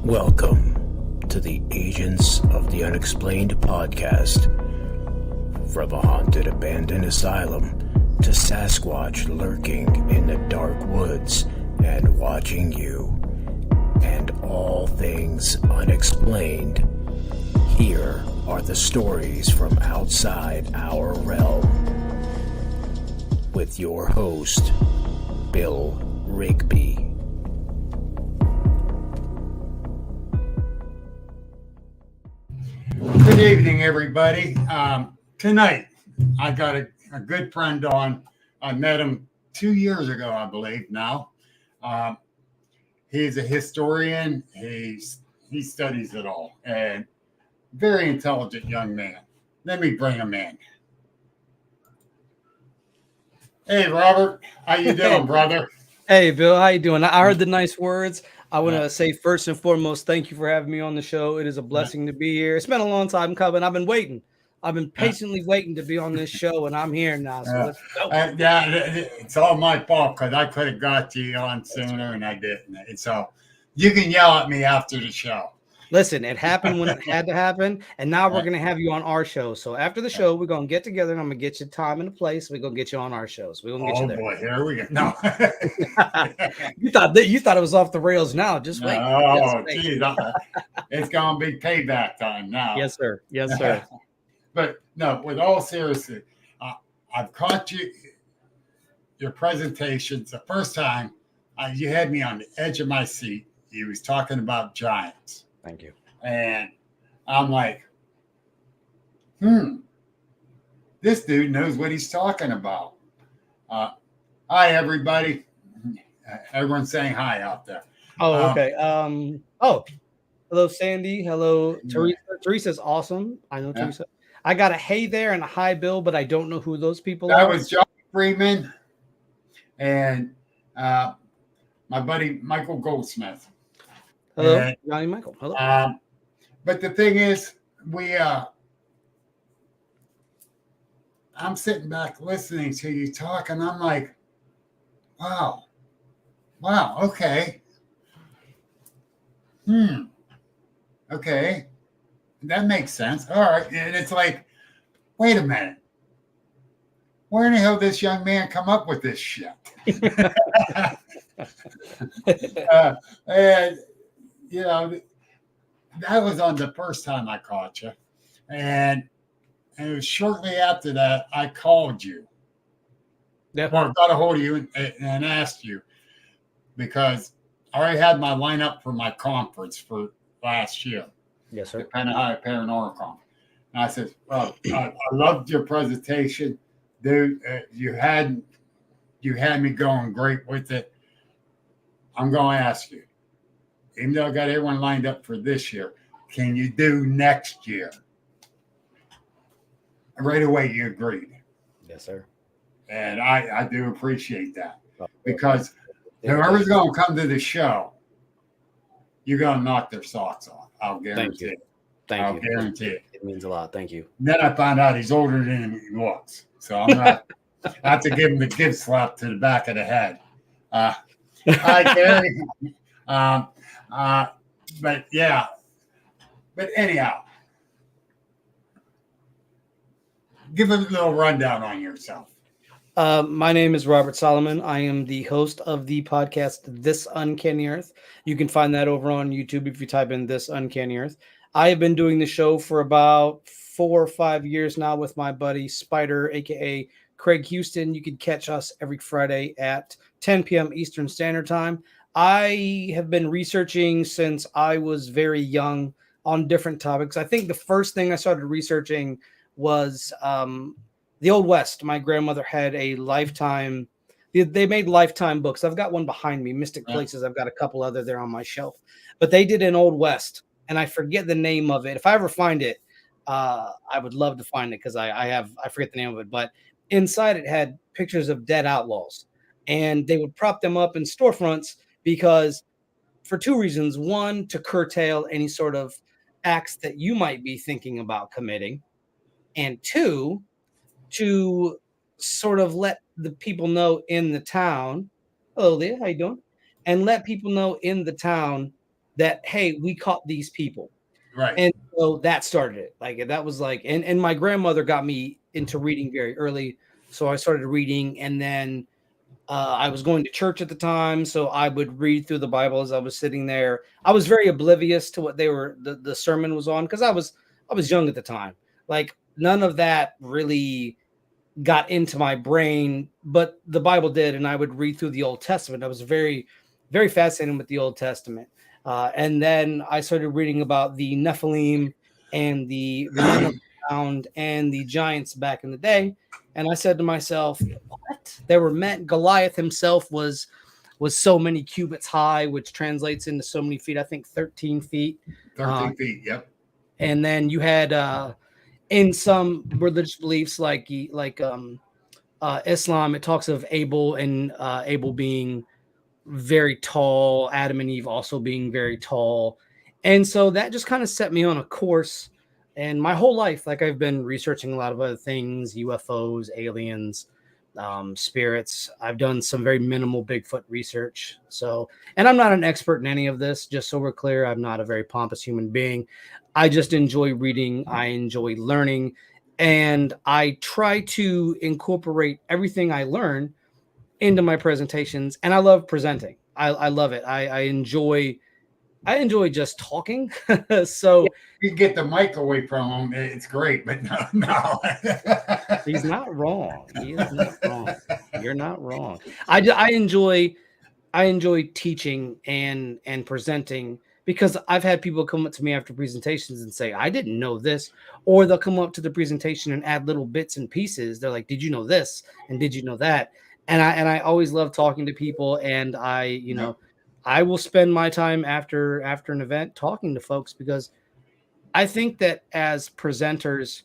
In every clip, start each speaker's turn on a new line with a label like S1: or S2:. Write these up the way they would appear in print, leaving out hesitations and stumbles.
S1: Welcome to the Agents of the Unexplained podcast. From a haunted abandoned asylum to Sasquatch lurking in the dark woods and watching you, and all things unexplained, here are the stories from outside our realm. With your host, Bill Rigby.
S2: Good evening, everybody. Tonight, I got a good friend on. I met him 2 years ago, I believe now. He's a historian. He studies it all, and very intelligent young man. Let me bring him in. Hey, Robert. How you doing, brother?
S3: Hey, Bill. How you doing? I heard the nice words. I want to say first and foremost, thank you for having me on the show. It is a blessing to be here. It's been a long time coming. I've been waiting. I've been patiently waiting to be on this show, and I'm here now. So let's go.
S2: It's all my fault because I could have got you on sooner and I didn't. And so you can yell at me after the show.
S3: Listen, it happened when it had to happen, and now we're going to have you on our show. So after the show, we're going to get together, and I'm going to get you time and a place. We're going to get you on our shows. We're going to get you there.
S2: Oh, boy, here we go. No.
S3: you thought it was off the rails now. Just wait.
S2: Oh, geez. It's going to be payback time now.
S3: Yes, sir. Yes, sir.
S2: But no, with all seriousness, I've caught your presentations. The first time you had me on the edge of my seat. You was talking about giants.
S3: Thank you.
S2: And I'm like, this dude knows what he's talking about. Hi, everybody. Everyone's saying hi out there.
S3: Oh, okay. Hello, Sandy. Hello, Teresa. Teresa's awesome. I know Teresa. I got a hey there and a hi, Bill, but I don't know who those people are.
S2: That was John Freeman and my buddy Michael Goldsmith.
S3: Hello, Johnny Michael. Hello.
S2: But the thing is, I'm sitting back listening to you talk, and I'm like, wow, okay. Okay. That makes sense. All right. And it's like, wait a minute. Where in the hell did this young man come up with this shit? And you know, that was on the first time I caught you. And it was shortly after that I called you.
S3: Yep.
S2: Or got a hold of you and asked you because I already had my lineup for my conference for last year.
S3: Yes, sir.
S2: The Paranormal Conference. And I said, well, I loved your presentation. Dude, you had me going great with it. I'm going to ask you. Even though I got everyone lined up for this year, can you do next year? Right away, you agreed.
S3: Yes, sir.
S2: And I do appreciate that because whoever's going to come to the show, you're going to knock their socks off. I'll guarantee it.
S3: Thank you.
S2: Guarantee it.
S3: It means a lot. Thank you.
S2: And then I found out he's older than he looks. So I'm not, I have to give him the gift slap to the back of the head. Hi, Gary. But yeah, but anyhow, give a little rundown on yourself.
S3: My name is Robert Solomon. I am the host of the podcast This Uncanny Earth. You can find that over on YouTube if you type in This Uncanny Earth. I have been doing the show for about 4 or 5 years now with my buddy Spider, aka Craig Houston. You can catch us every Friday at 10 p.m. Eastern Standard Time. I have been researching since I was very young on different topics. I think the first thing I started researching was the Old West. My grandmother had a Lifetime. They made Lifetime books. I've got one behind me, Mystic Places. I've got a couple other there on my shelf. But they did an Old West, and I forget the name of it. If I ever find it, I would love to find it because I forget the name of it. But inside it had pictures of dead outlaws, and they would prop them up in storefronts because for two reasons. One, to curtail any sort of acts that you might be thinking about committing. And two, to sort of let the people know in the town, hello there, how you doing? And let people know in the town that, hey, we caught these people.
S2: Right.
S3: And so that started it. Like that was like, and my grandmother got me into reading very early. So I started reading, and then I was going to church at the time, so I would read through the Bible as I was sitting there. I was very oblivious to what the sermon was on, because I was young at the time. Like none of that really got into my brain, but the Bible did, and I would read through the Old Testament. I was very, very fascinated with the Old Testament. And then I started reading about the Nephilim and the men of the ground and the giants back in the day. And I said to myself, what? They were meant. Goliath himself was so many cubits high, which translates into so many feet. I think 13 feet.
S2: 13 feet. Yep.
S3: And then you had in some religious beliefs like Islam, it talks of Abel, and Abel being very tall, Adam and Eve also being very tall. And so that just kind of set me on a course. And my whole life, like, I've been researching a lot of other things, UFOs, aliens, spirits. I've done some very minimal Bigfoot research. So, and I'm not an expert in any of this, just so we're clear. I'm not a very pompous human being. I just enjoy reading. I enjoy learning. And I try to incorporate everything I learn into my presentations, and I love presenting. I love it. I enjoy just talking. So
S2: you get the mic away from him, it's great, but no.
S3: He's not wrong. He is not wrong. You're not wrong. I enjoy teaching and presenting, because I've had people come up to me after presentations and say, I didn't know this, or they'll come up to the presentation and add little bits and pieces. They're like, did you know this? And did you know that? And I always love talking to people, and I will spend my time after an event talking to folks, because I think that as presenters,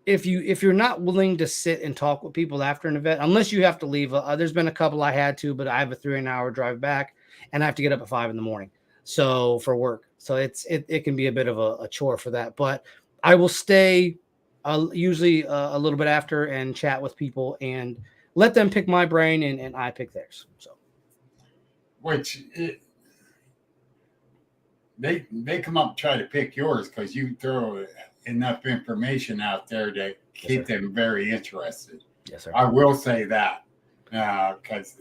S3: if you're not willing to sit and talk with people after an event, unless you have to leave, there's been a couple I had to, but I have a 3-hour drive back, and I have to get up at 5 a.m. So for work, so it can be a bit of a chore for that. But I will stay usually a little bit after and chat with people and let them pick my brain, and I pick theirs. So,
S2: they come up and try to pick yours because you throw enough information out there to keep them very interested.
S3: Yes, sir.
S2: I will say that because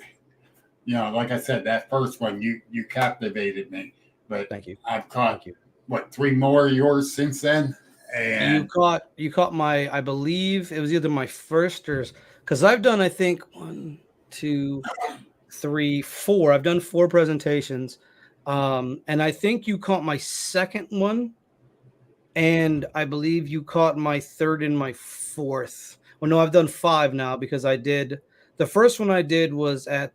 S2: like I said, that first one you captivated me. But
S3: thank you.
S2: I've caught 3 more of yours since then. And
S3: you caught my, I believe it was either my first or, because I've done, I think 1, 2, 3, 4. I've done 4 presentations. And I think you caught my second one. And I believe you caught my third and my fourth. Well, no, I've done 5 now, because I did, the first one I did was at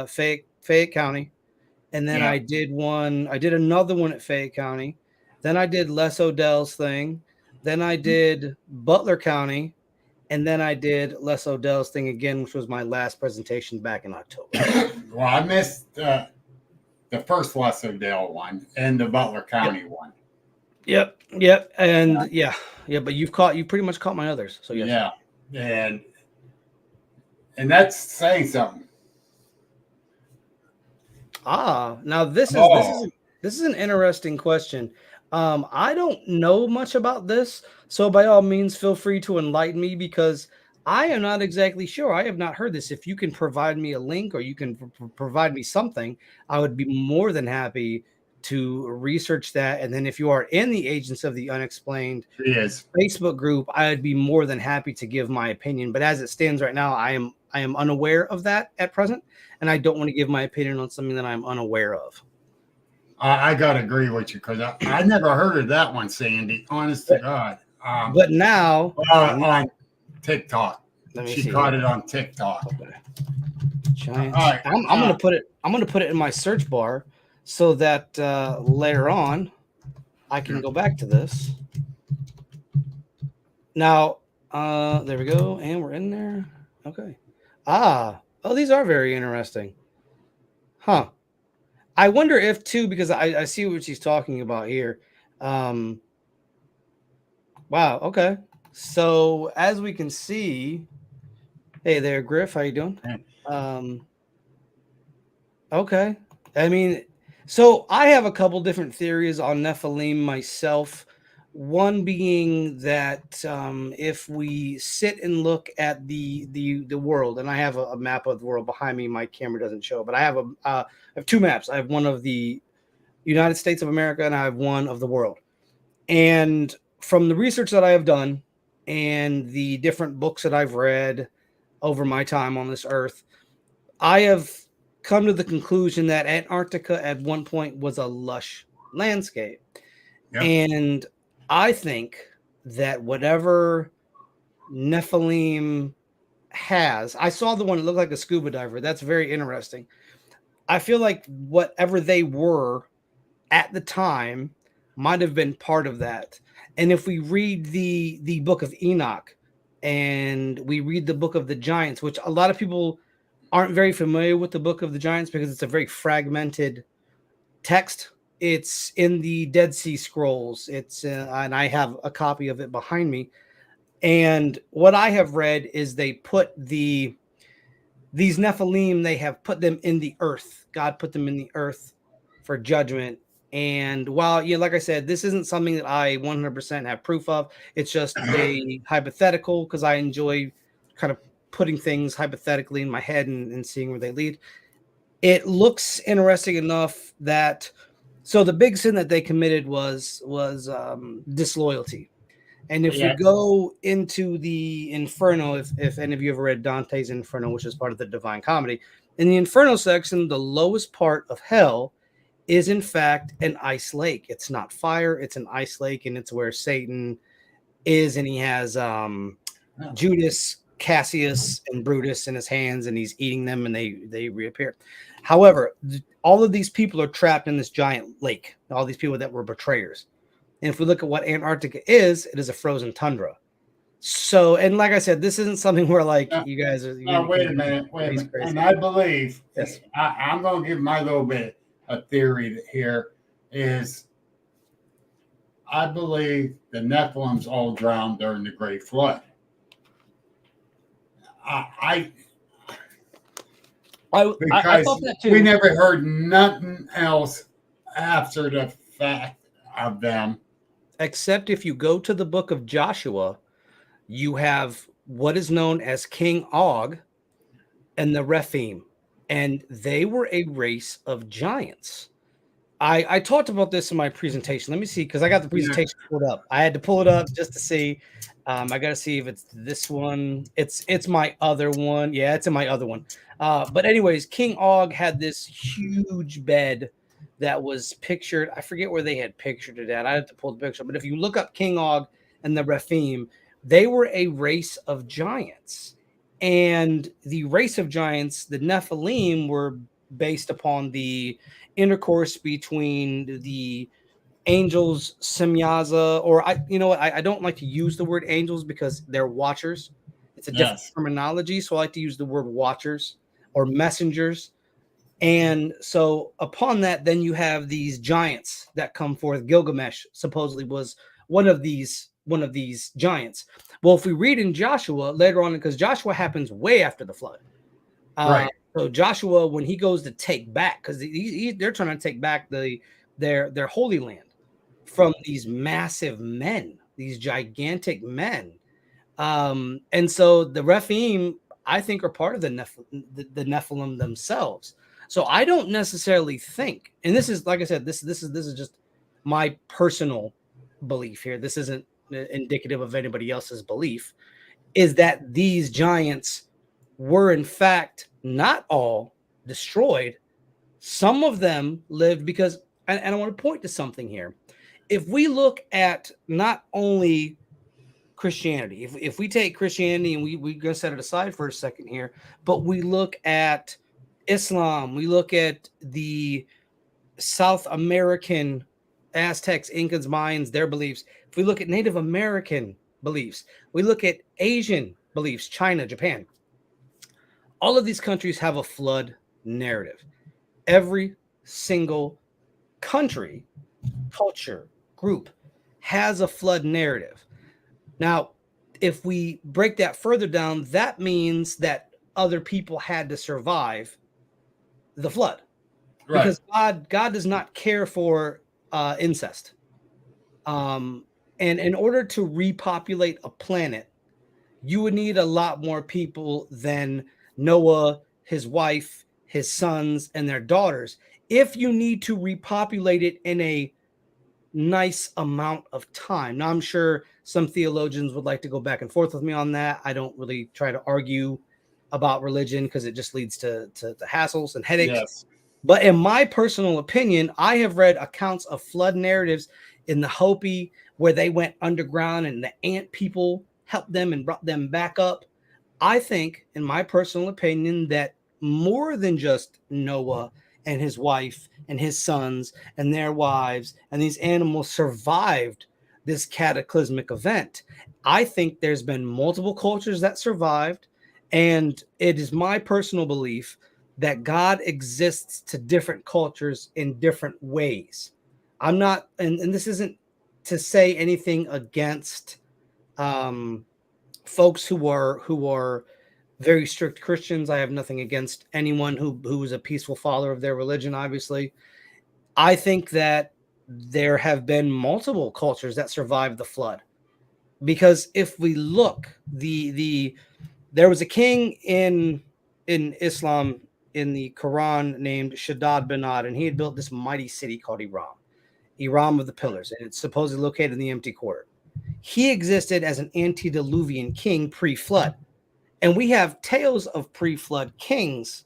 S3: Fayette County. And then I did another one at Fayette County. Then I did Les Odell's thing. Then I did Butler County. And then I did Les Odell's thing again, which was my last presentation back in October.
S2: Well, I missed the first Les Odell one and the Butler County one.
S3: Yep. And but you pretty much caught my others. So yes.
S2: Yeah. And that's saying something.
S3: Now this is an interesting question. I don't know much about this, so by all means, feel free to enlighten me, because I am not exactly sure. I have not heard this. If you can provide me a link, or you can provide me something, I would be more than happy to research that. And then if you are in the Agents of the Unexplained Facebook group, I would be more than happy to give my opinion. But as it stands right now, I am unaware of that at present, and I don't want to give my opinion on something that I'm unaware of.
S2: I got to agree with you, because I never heard of that one, Sandy. Honest to God.
S3: But now
S2: on TikTok, she caught it on TikTok.
S3: Okay. Giant. All right, I'm gonna put it in my search bar, so that later on I can go back to this. Now, there we go, and we're in there. Okay. These are very interesting. Huh. I wonder if too, because I see what she's talking about here. Wow. Okay. So as we can see, hey there, Griff. How you doing? Okay. I mean, So I have a couple different theories on Nephilim myself. One being that if we sit and look at the world, and I have a map of the world behind me, my camera doesn't show, but I have two maps. I have one of the United States of America, and I have one of the world. And from the research that I have done and the different books that I've read over my time on this earth, I have come to the conclusion that Antarctica at one point was a lush landscape.
S2: Yep.
S3: And I think that whatever Nephilim has, I saw the one that looked like a scuba diver. That's very interesting. I feel like whatever they were at the time might have been part of that. And if we read the book of Enoch and we read the book of the Giants, which a lot of people aren't very familiar with the book of the Giants because it's a very fragmented text. It's in the Dead Sea Scrolls. It's and I have a copy of it behind me. And what I have read is they put these Nephilim, they have put them in the earth. God put them in the earth for judgment. And while, like I said, this isn't something that I 100% have proof of. It's just a hypothetical because I enjoy kind of putting things hypothetically in my head and seeing where they lead. It looks interesting enough that, so the big sin that they committed was disloyalty. And if we go into the Inferno, if any of you ever read Dante's Inferno, which is part of the Divine Comedy, in the Inferno section, the lowest part of hell is in fact an ice lake. It's not fire, it's an ice lake, and it's where Satan is, and he has Judas, Cassius, and Brutus in his hands, and he's eating them, and they reappear. However, all of these people are trapped in this giant lake, all these people that were betrayers. And if we look at what Antarctica is, it is a frozen tundra. So, and like I said, this isn't something where like you guys are.
S2: Wait a minute. And I believe,
S3: yes,
S2: I'm going to give my little bit of theory here is I believe the Nephilims all drowned during the Great Flood. I thought that too. We never heard nothing else after the fact of them.
S3: Except if you go to the book of Joshua, you have what is known as King Og and the Rephaim, and they were a race of giants. I talked about this in my presentation. Let me see, because I got the presentation pulled up. I had to pull it up just to see. I got to see if it's this one. It's my other one. Yeah, it's in my other one. But anyways, King Og had this huge bed that was pictured. I forget where they had pictured it at. I had to pull the picture. But if you look up King Og and the Rephaim, they were a race of giants. And the race of giants, the Nephilim, were based upon the intercourse between the angels, Semyaza, or I don't like to use the word angels because they're watchers. It's a different terminology. So I like to use the word watchers or messengers. And so upon that, then you have these giants that come forth. Gilgamesh supposedly was one of these giants. Well, if we read in Joshua later on, because Joshua happens way after the flood.
S2: Right.
S3: So Joshua, when he goes to take back, because they're trying to take back their holy land from these massive men, these gigantic men. And so the Rephaim, I think, are part of the Nephilim themselves. So I don't necessarily think, and this is, like I said, this is just my personal belief here. This isn't indicative of anybody else's belief, is that these giants were in fact not all destroyed. Some of them lived because, and I want to point to something here. If we look at not only Christianity, if we take Christianity and we're going to set it aside for a second here, but we look at Islam, we look at the South American Aztecs, Incas, Mayans, their beliefs. If we look at Native American beliefs, we look at Asian beliefs, China, Japan. All of these countries have a flood narrative. Every single country, culture, group has a flood narrative. Now, if we break that further down, that means that other people had to survive the flood. because God does not care for incest. And in order to repopulate a planet, you would need a lot more people than Noah, his wife, his sons, and their daughters. If you need to repopulate it in a nice amount of time. Now, I'm sure some theologians would like to go back and forth with me on that. I don't really try to argue about religion because it just leads to hassles and headaches.
S2: Yes.
S3: But in my personal opinion, I have read accounts of flood narratives in the Hopi where they went underground and the ant people helped them and brought them back up. I think, in my personal opinion, that more than just Noah and his wife and his sons and their wives and these animals survived this cataclysmic event. I think there's been multiple cultures that survived, and it is my personal belief that God exists to different cultures in different ways. I'm not, and this isn't to say anything against folks who are very strict Christians. I have nothing against anyone who is a peaceful follower of their religion, obviously. I think that there have been multiple cultures that survived the flood. Because if we look, there was a king in Islam in the Quran named Shaddad bin Ad, and he had built this mighty city called Iram of the Pillars, and it's supposedly located in the empty quarter. He existed as an antediluvian king pre-flood. And we have tales of pre-flood kings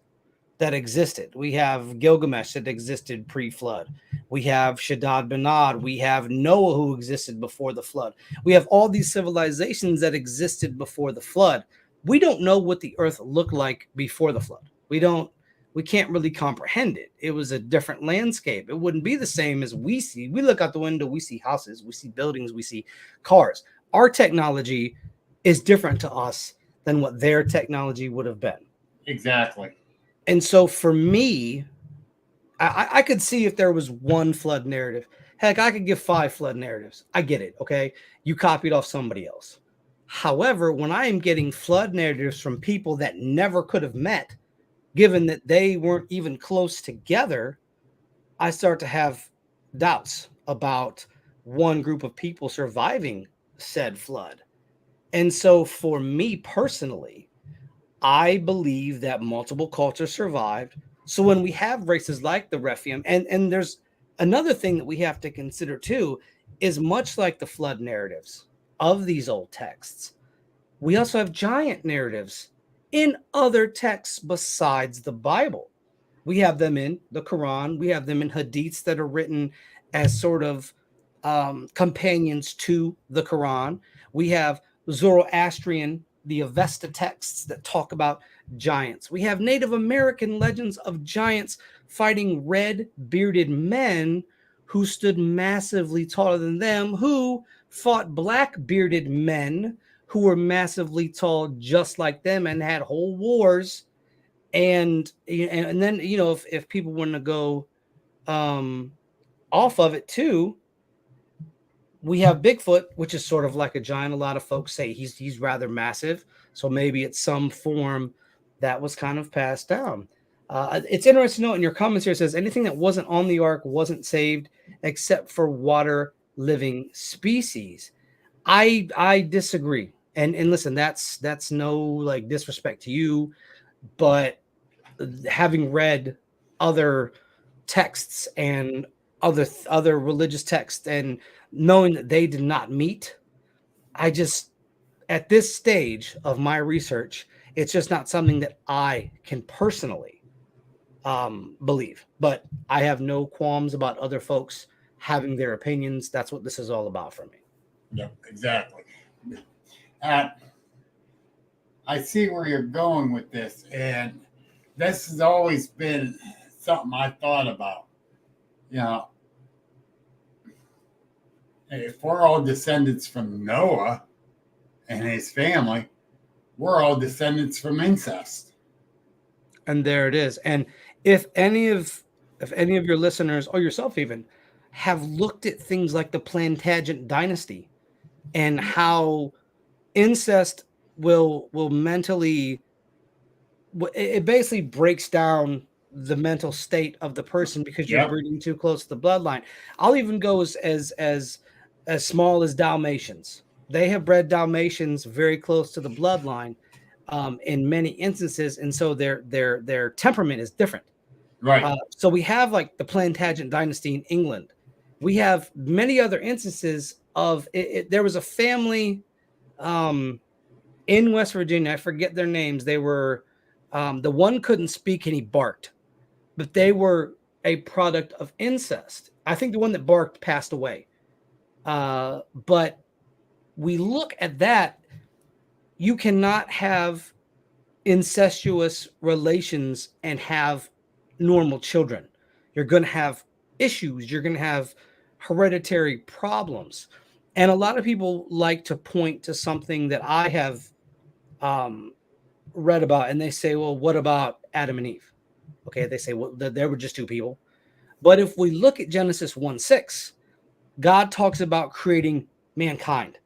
S3: that existed. We have Gilgamesh that existed pre-flood. We have Shaddad bin Ad. We have Noah who existed before the flood. We have all these civilizations that existed before the flood. We don't know what the earth looked like before the flood. We can't really comprehend it. It was a different landscape. It wouldn't be the same as we see. We look out the window, we see houses, we see buildings, we see cars. Our technology is different to us than what their technology would have been.
S2: Exactly.
S3: And so for me, I could see if there was one flood narrative. Heck, I could give 5 flood narratives. I get it, okay? You copied off somebody else. However, when I am getting flood narratives from people that never could have met, given that they weren't even close together, I start to have doubts about one group of people surviving said flood. And so for me personally, I believe that multiple cultures survived. So when we have races like the Rephaim, and there's another thing that we have to consider too, is much like the flood narratives of these old texts, we also have giant narratives in other texts besides the Bible. We have them in the Quran. We have them in hadiths that are written as sort of companions to the Quran. We have Zoroastrian, the Avesta texts that talk about giants. We have Native American legends of giants fighting red bearded men who stood massively taller than them, who fought black bearded men who were massively tall just like them and had whole wars. And then, you know, if people want to go off of it too, we have Bigfoot, which is sort of like a giant. A lot of folks say he's rather massive. So maybe it's some form that was kind of passed down. It's interesting to note in your comments here, it says anything that wasn't on the ark wasn't saved except for water living species. I disagree. And listen, that's no like disrespect to you, but having read other texts and other religious texts and knowing that they did not meet, I just, at this stage of my research, it's just not something that I can personally believe. But I have no qualms about other folks having their opinions. That's what this is all about for me.
S2: Yep, exactly. I see where you're going with this, and this has always been something I thought about. You know, if we're all descendants from Noah and his family, we're all descendants from incest.
S3: And there it is. And if any of your listeners or yourself even have looked at things like the Plantagenet dynasty and how incest will mentally, it basically breaks down the mental state of the person because you're
S2: Yep.
S3: breeding too close to the bloodline. I'll even go as small as Dalmatians. They have bred Dalmatians very close to the bloodline in many instances, and so their temperament is different.
S2: Right.
S3: So we have like the Plantagenet dynasty in England. We have many other instances of it. There was a family in West Virginia. I forget their names. They were the one couldn't speak and he barked, but they were a product of incest. I think the one that barked passed away. But we look at that. You cannot have incestuous relations and have normal children. You're going to have issues. You're going to have hereditary problems. And a lot of people like to point to something that I have read about, and they say, well, what about Adam and Eve? Okay, they say, well, there were just two people. But if we look at Genesis 1:6, God talks about creating mankind,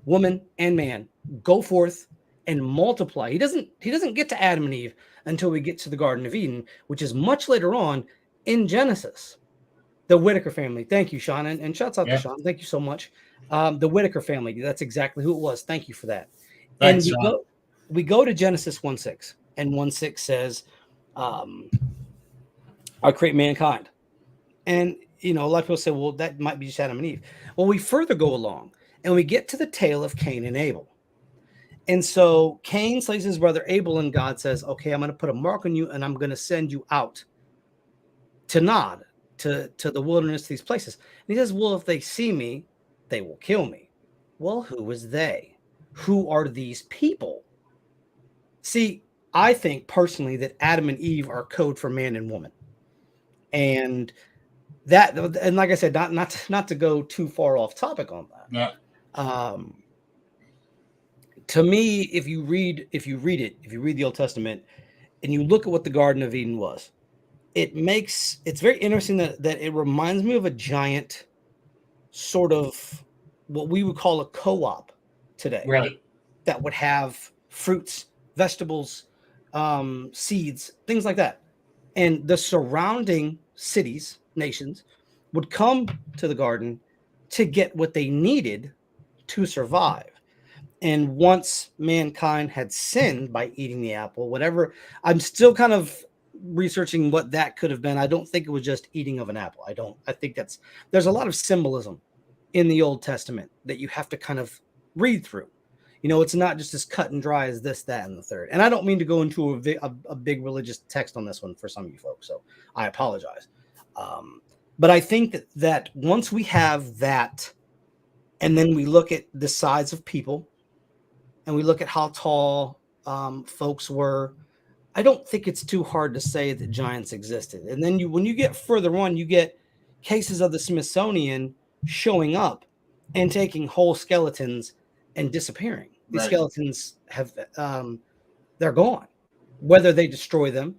S3: woman and man, go forth and multiply. He doesn't get to Adam and Eve until we get to the Garden of Eden, which is much later on in Genesis. The Whitaker family. Thank you, Sean. And shouts out to Sean. Thank you so much. The Whitaker family. That's exactly who it was. Thank you for that.
S2: Thanks,
S3: and we go to Genesis 1:6, and 1:6 says, I create mankind. And, a lot of people say, well, that might be just Adam and Eve. Well, we further go along, and we get to the tale of Cain and Abel. And so Cain slays his brother Abel, and God says, okay, I'm going to put a mark on you, and I'm going to send you out to Nod, to the wilderness, to these places. And he says, well, if they see me, they will kill me. Well, who is they? Who are these people? See, I think personally that Adam and Eve are code for man and woman. And like I said, not to go too far off topic on that.
S2: Yeah.
S3: To me, if you read the Old Testament and you look at what the Garden of Eden was, it's very interesting that it reminds me of a giant sort of what we would call a co-op today.
S2: Right.
S3: That would have fruits, vegetables, seeds, things like that. And the surrounding cities, nations, would come to the garden to get what they needed to survive. And once mankind had sinned by eating the apple, whatever, I'm still kind of researching what that could have been. I don't think it was just eating of an apple. I think there's a lot of symbolism in the Old Testament that you have to kind of read through. It's not just as cut and dry as this, that, and the third. And I don't mean to go into a big religious text on this one for some of you folks, so I apologize. But I think that once we have that, and then we look at the size of people, and we look at how tall folks were, I don't think it's too hard to say that giants existed. And then when you get further on, you get cases of the Smithsonian showing up and taking whole skeletons and disappearing. These skeletons have they're gone. Whether they destroy them,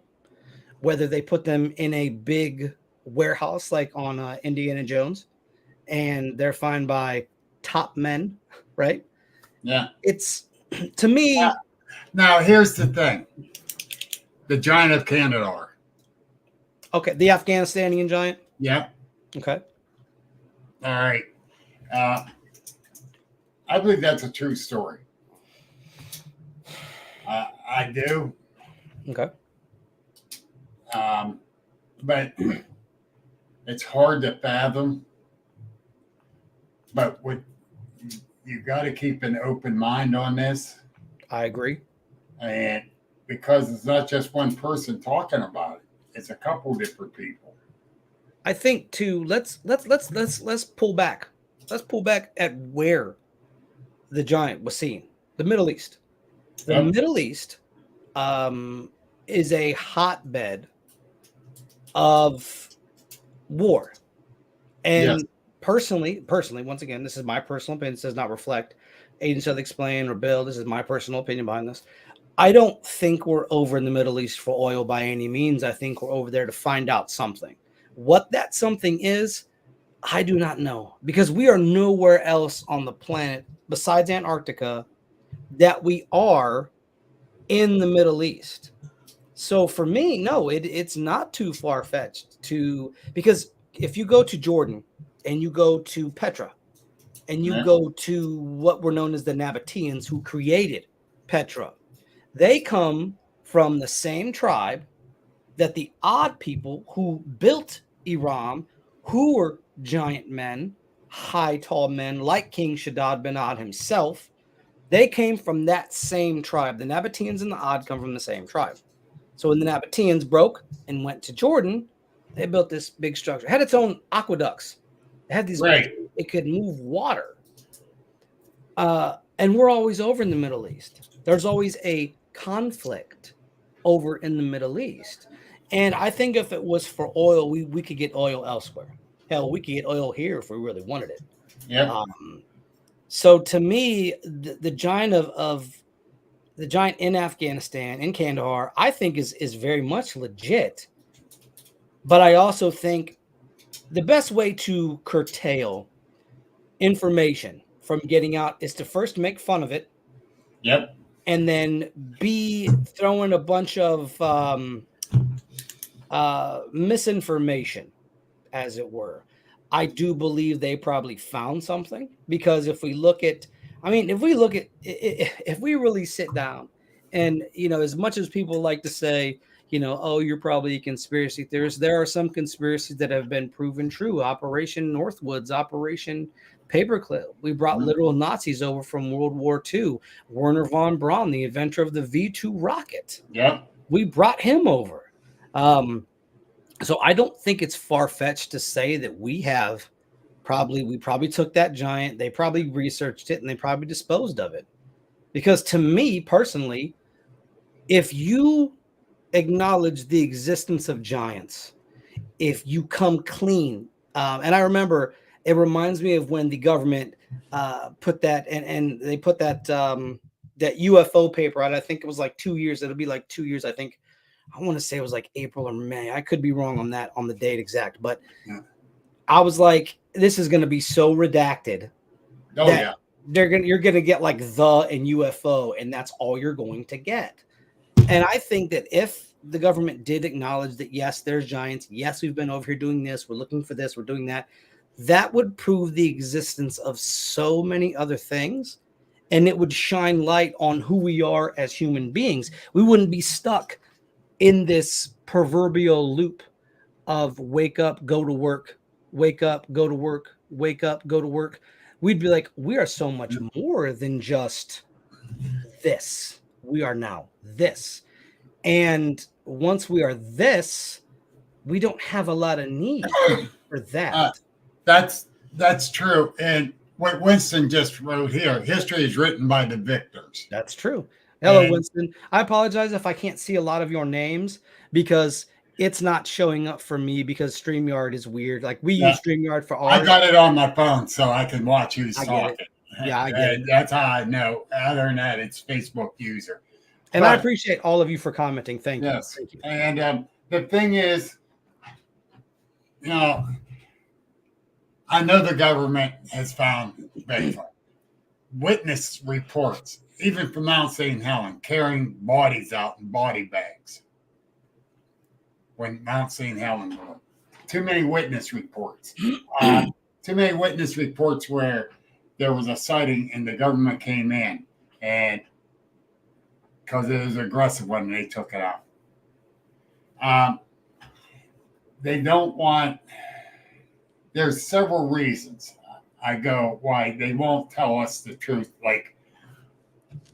S3: whether they put them in a big warehouse like on Indiana Jones, and they're found by top men, right?
S2: Yeah.
S3: It's to me.
S2: Now here's the thing: the giant of Kandahar.
S3: Okay, the Afghanistanian giant.
S2: Yeah.
S3: Okay.
S2: All right. I believe that's a true story. I do.
S3: Okay.
S2: But it's hard to fathom. But you got to keep an open mind on this.
S3: I agree.
S2: And because it's not just one person talking about it, it's a couple different people.
S3: I think too. Let's pull back. Let's pull back at where the giant was seen. The Middle East. The Middle East is a hotbed of war. And personally, once again, this is my personal opinion. This does not reflect Aiden South Explain or Bill. This is my personal opinion behind this. I don't think we're over in the Middle East for oil by any means. I think we're over there to find out something. What that something is, I do not know, because we are nowhere else on the planet besides Antarctica that we are in the Middle East. So for me, no, it's not too far fetched because if you go to Jordan and you go to Petra and you
S2: Yeah.
S3: go to what were known as the Nabateans who created Petra, they come from the same tribe that the Odd people who built Iram, who were giant men, high, tall men like King Shaddad bin Ad himself, they came from that same tribe. The Nabateans and the Odd come from the same tribe. So when the Nabateans broke and went to Jordan, they built this big structure. It had its own aqueducts. It had these.
S2: Right.
S3: It could move water. And we're always over in the Middle East. There's always a conflict over in the Middle East. And I think if it was for oil, we could get oil elsewhere. Hell, we could get oil here if we really wanted it.
S2: Yeah.
S3: So to me, the giant of the giant in Afghanistan, in Kandahar, I think is very much legit. But I also think the best way to curtail information from getting out is to first make fun of it.
S2: Yep.
S3: And then B, throwing a bunch of misinformation, as it were. I do believe they probably found something, because if we really sit down and, as much as people like to say, oh, you're probably a conspiracy theorist, there are some conspiracies that have been proven true. Operation Northwoods, Operation Paperclip. We brought literal Nazis over from World War II. Werner von Braun, the inventor of the V2 rocket.
S2: Yep.
S3: We brought him over. So I don't think it's far-fetched to say that we probably took that giant, they probably researched it, and they probably disposed of it. Because to me personally, if you acknowledge the existence of giants, if you come clean, and I remember, it reminds me of when the government put that, and they put that that UFO paper out. I think it was like 2 years. It'll be like 2 years, I think. I want to say it was like April or May. I could be wrong on that, on the date exact, but
S2: yeah.
S3: I was like, this is going to be so redacted.
S2: Oh yeah.
S3: You're going to get like the and UFO, and that's all you're going to get. And I think that if the government did acknowledge that, yes, there's giants, yes, we've been over here doing this, we're looking for this, we're doing that, that would prove the existence of so many other things, and it would shine light on who we are as human beings. We wouldn't be stuck in this proverbial loop of wake up, go to work, wake up, go to work, wake up, go to work. We'd be like, we are so much more than just this. We are now this. And once we are this, we don't have a lot of need for that.
S2: That's true. And what Winston just wrote here, history is written by the victors.
S3: That's true. Hello, Winston. I apologize if I can't see a lot of your names, because it's not showing up for me, because StreamYard is weird. Like, we use StreamYard for ours.
S2: I got it on my phone so I can watch who's talking.
S3: Yeah, I get it.
S2: That's how I know. Other than that, it's Facebook user.
S3: And I appreciate all of you for commenting. Thank you. Thank you.
S2: And the thing is, I know the government has found Bigfoot. Witness reports, even from Mount St. Helens, carrying bodies out in body bags. When Mount St. Helens, too many witness reports. Too many witness reports where there was a sighting and the government came in, and because it was an aggressive one, they took it out. They don't want. There's several reasons why they won't tell us the truth, like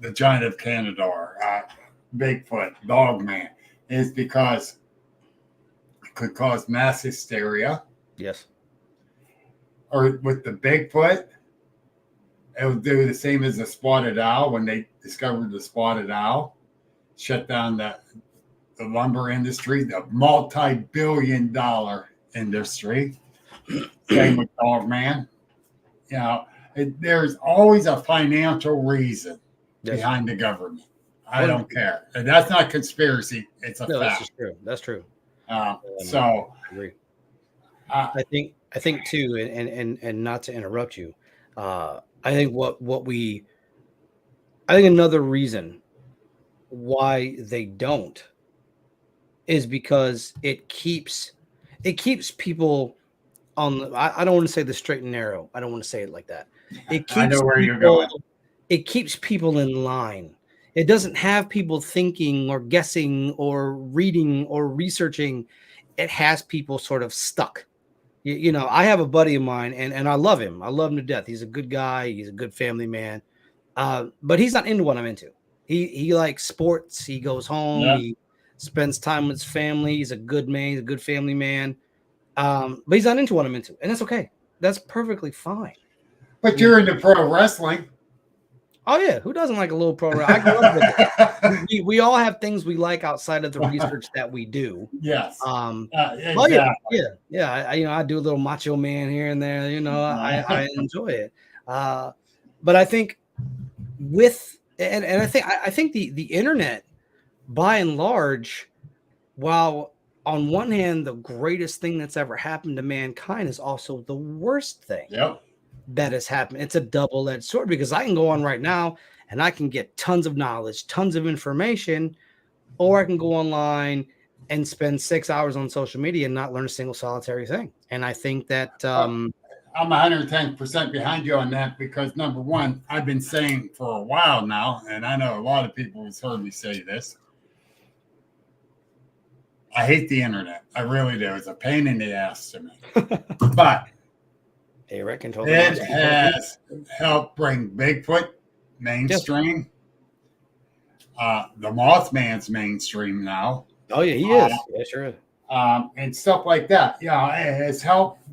S2: the giant of Kandahar, Bigfoot, Dogman, is because it could cause mass hysteria.
S3: Yes.
S2: Or with the Bigfoot, it would do the same as the spotted owl. When they discovered the spotted owl, shut down the lumber industry, the multi-billion-dollar industry. Same with Dogman. There's always a financial reason behind the government. I don't care. And that's not conspiracy. It's a fact.
S3: That's just true. That's true.
S2: So
S3: I agree. I think too, and not to interrupt you, I think I think another reason why they don't is because it keeps people on the, I don't want to say the straight and narrow. I don't want to say it like that. It keeps
S2: I know where you're
S3: people-
S2: going.
S3: It keeps people in line. It doesn't have people thinking or guessing or reading or researching. It has people sort of stuck. You know, I have a buddy of mine, and I love him. I love him to death. He's a good guy. He's a good family man. But he's not into what I'm into. He likes sports. He goes home.
S2: Yeah.
S3: He spends time with his family. He's a good man. He's a good family man. But he's not into what I'm into, and that's okay. That's perfectly fine.
S2: But you're into pro wrestling.
S3: Oh yeah, who doesn't like a little pro wrestling? I grew up with it. We all have things we like outside of the research that we do.
S2: Yes.
S3: Exactly. I do a little Macho Man here and there. You know, I enjoy it. But I think I think the internet, by and large, while on one hand the greatest thing that's ever happened to mankind, is also the worst thing.
S2: Yep.
S3: That has happened. It's a double-edged sword because I can go on right now and I can get tons of knowledge, tons of information, or I can go online and spend 6 hours on social media and not learn a single solitary thing. And I think that
S2: I'm 110% behind you on that because number one, I've been saying for a while now, and I know a lot of people have heard me say this. I hate the internet. I really do. It's a pain in the ass to me. But
S3: Eric and
S2: it has helped bring Bigfoot mainstream. The Mothman's mainstream now.
S3: Oh yeah, he is. Yeah, sure is.
S2: And stuff like that. Yeah, it has helped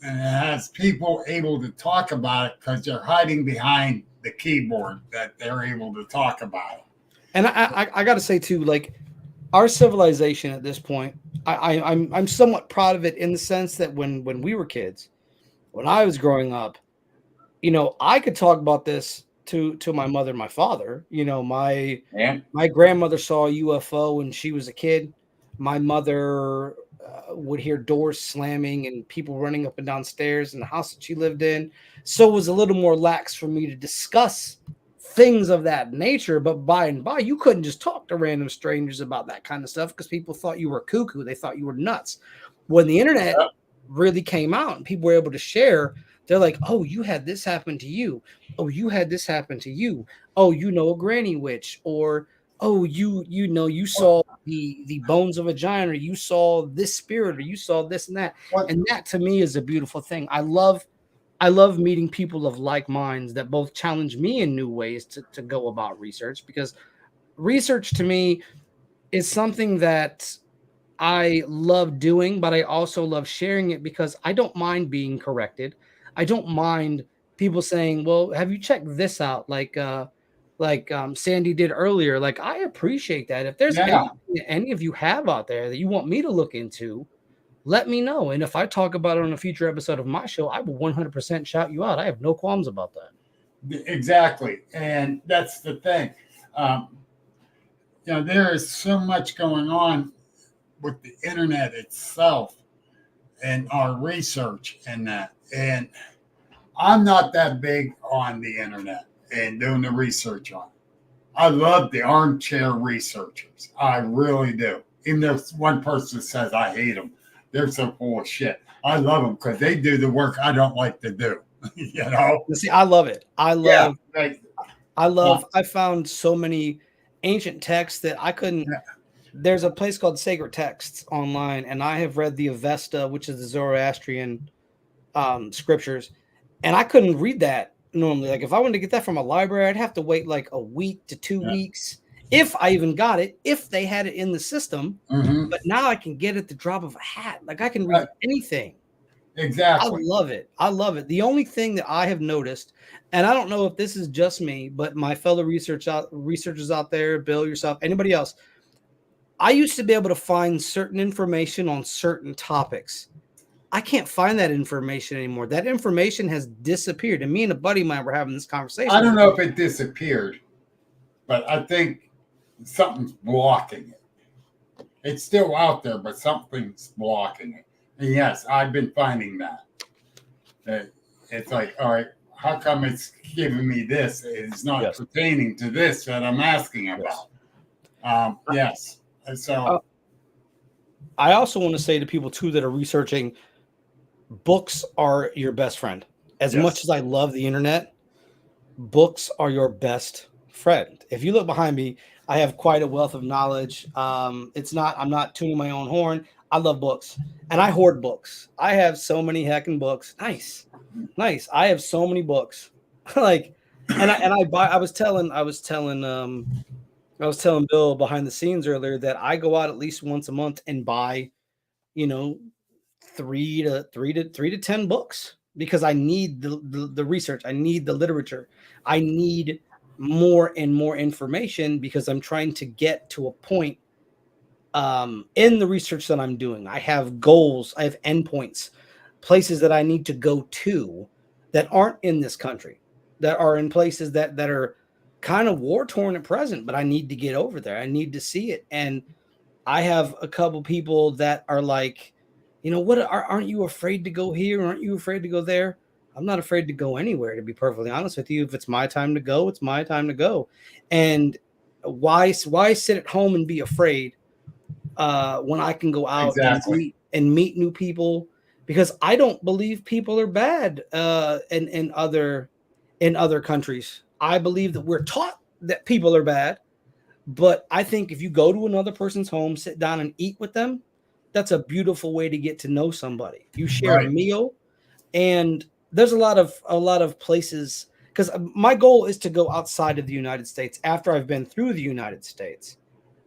S2: and it has people able to talk about it because they're hiding behind the keyboard that they're able to talk about it.
S3: And I got to say too, like our civilization at this point, I'm somewhat proud of it in the sense that when we were kids. When I was growing up, you know, I could talk about this to my mother and my father. You know, my grandmother saw a UFO when she was a kid. My mother would hear doors slamming and people running up and down stairs in the house that she lived in. So it was a little more lax for me to discuss things of that nature. But by and by, you couldn't just talk to random strangers about that kind of stuff because people thought you were cuckoo. They thought you were nuts. When the internet really came out and people were able to share, they're like, oh, you had this happen to you. Oh, you had this happen to you. Oh, you know, a granny witch, or oh, you saw the bones of a giant, or you saw this spirit, or you saw this and that. And that to me is a beautiful thing. I love meeting people of like minds that both challenge me in new ways to go about research, because research to me is something that I love doing, but I also love sharing it because I don't mind being corrected. I don't mind people saying, well, have you checked this out? Like Sandy did earlier. Like, I appreciate that. If there's any of you have out there that you want me to look into, let me know. And if I talk about it on a future episode of my show, I will 100% shout you out. I have no qualms about that.
S2: Exactly. And that's the thing. There is so much going on with the internet itself and our research and that. And I'm not that big on the internet and doing the research on it. I love the armchair researchers. I really do. Even if one person says I hate them, they're so full of shit. I love them because they do the work I don't like to do. You know?
S3: See, I love it. I found so many ancient texts that I couldn't. Yeah. There's a place called Sacred Texts online, and I have read the Avesta, which is the Zoroastrian scriptures, and I couldn't read that normally. Like if I wanted to get that from a library, I'd have to wait like a week to 2 weeks, if I even got it, if they had it in the system.
S2: Mm-hmm.
S3: But now I can get it at the drop of a hat. Like I can read anything.
S2: Exactly.
S3: I love it. I love it. The only thing that I have noticed, and I don't know if this is just me, but my fellow researchers out there, Bill, yourself, anybody else, I used to be able to find certain information on certain topics. I can't find that information anymore. That information has disappeared. And me and a buddy of mine were having this conversation.
S2: I don't know if it disappeared, but I think something's blocking it. It's still out there, but something's blocking it. And yes, I've been finding that. It's like, all right, how come it's giving me this? It's not pertaining to this that I'm asking about. Yes. So
S3: I also want to say to people too that are researching, books are your best friend. As
S2: Yes.
S3: much as I love the internet, books are your best friend. If you look behind me, I have quite a wealth of knowledge. I'm not tuning my own horn. I love books and I hoard books. I have so many heckin' books. Nice. I have so many books. Like, I was telling Bill behind the scenes earlier that I go out at least once a month and buy, you know, three to 10 books because I need the research. I need the literature. I need more and more information because I'm trying to get to a point in the research that I'm doing. I have goals, I have endpoints, places that I need to go to that aren't in this country, that are in places that are kind of war torn at present, but I need to get over there. I need to see it. And I have a couple people that are like, you know, aren't you afraid to go here? Aren't you afraid to go there? I'm not afraid to go anywhere, to be perfectly honest with you. If it's my time to go, it's my time to go. And why sit at home and be afraid when I can go out
S2: Exactly.
S3: and meet new people? Because I don't believe people are bad in other countries. I believe that we're taught that people are bad. But I think if you go to another person's home, sit down and eat with them, that's a beautiful way to get to know somebody. You share a
S2: Right.
S3: meal, and there's a lot of places, because my goal is to go outside of the United States after I've been through the United States.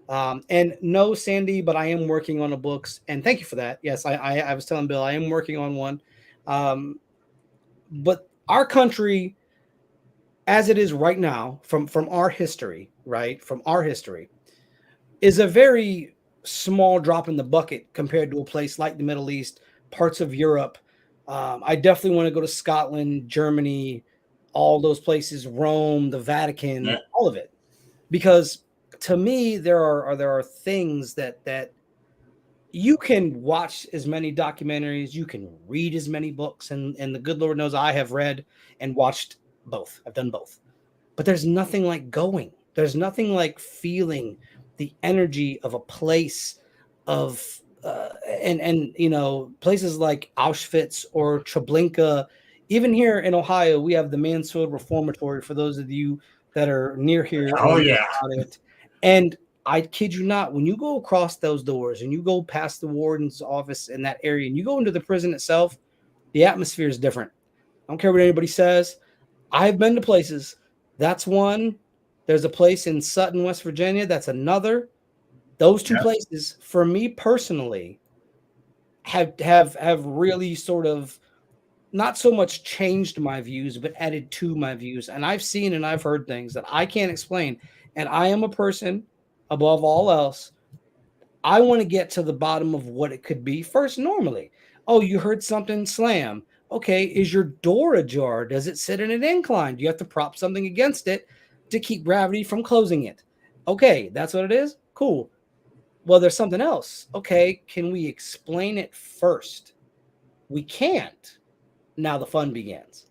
S3: And no, Sandy, but I am working on a books, and thank you for that. Yes, I was telling Bill I am working on one. But our country, as it is right now, from our history, right, from our history, is a very small drop in the bucket compared to a place like the Middle East, parts of Europe. I definitely want to go to Scotland, Germany, all those places, Rome, the Vatican,
S2: Yeah.
S3: all of it, because to me there are things that you can watch as many documentaries, you can read as many books, and the good Lord knows I have read and watched both. I've done both. But there's nothing like going. There's nothing like feeling the energy of a place of and you know, places like Auschwitz or Treblinka. Even here in Ohio, we have the Mansfield Reformatory for those of you that are near here
S2: Oh,
S3: or know
S2: yeah.
S3: about it. And I kid you not, when you go across those doors and you go past the warden's office in that area and you go into the prison itself, the atmosphere is different. I don't care what anybody says. I've been to places. That's one. There's a place in Sutton, West Virginia. That's another. Those two
S2: Yep.
S3: places, for me personally, have really sort of not so much changed my views, but added to my views. And I've seen and I've heard things that I can't explain. And I am a person, above all else, I want to get to the bottom of what it could be first normally. Oh, you heard something slam. Okay, is your door ajar? Does it sit in an incline? Do you have to prop something against it to keep gravity from closing it? Okay, that's what it is. Cool. Well, there's something else. Okay, can we explain it first? We can't. Now the fun begins.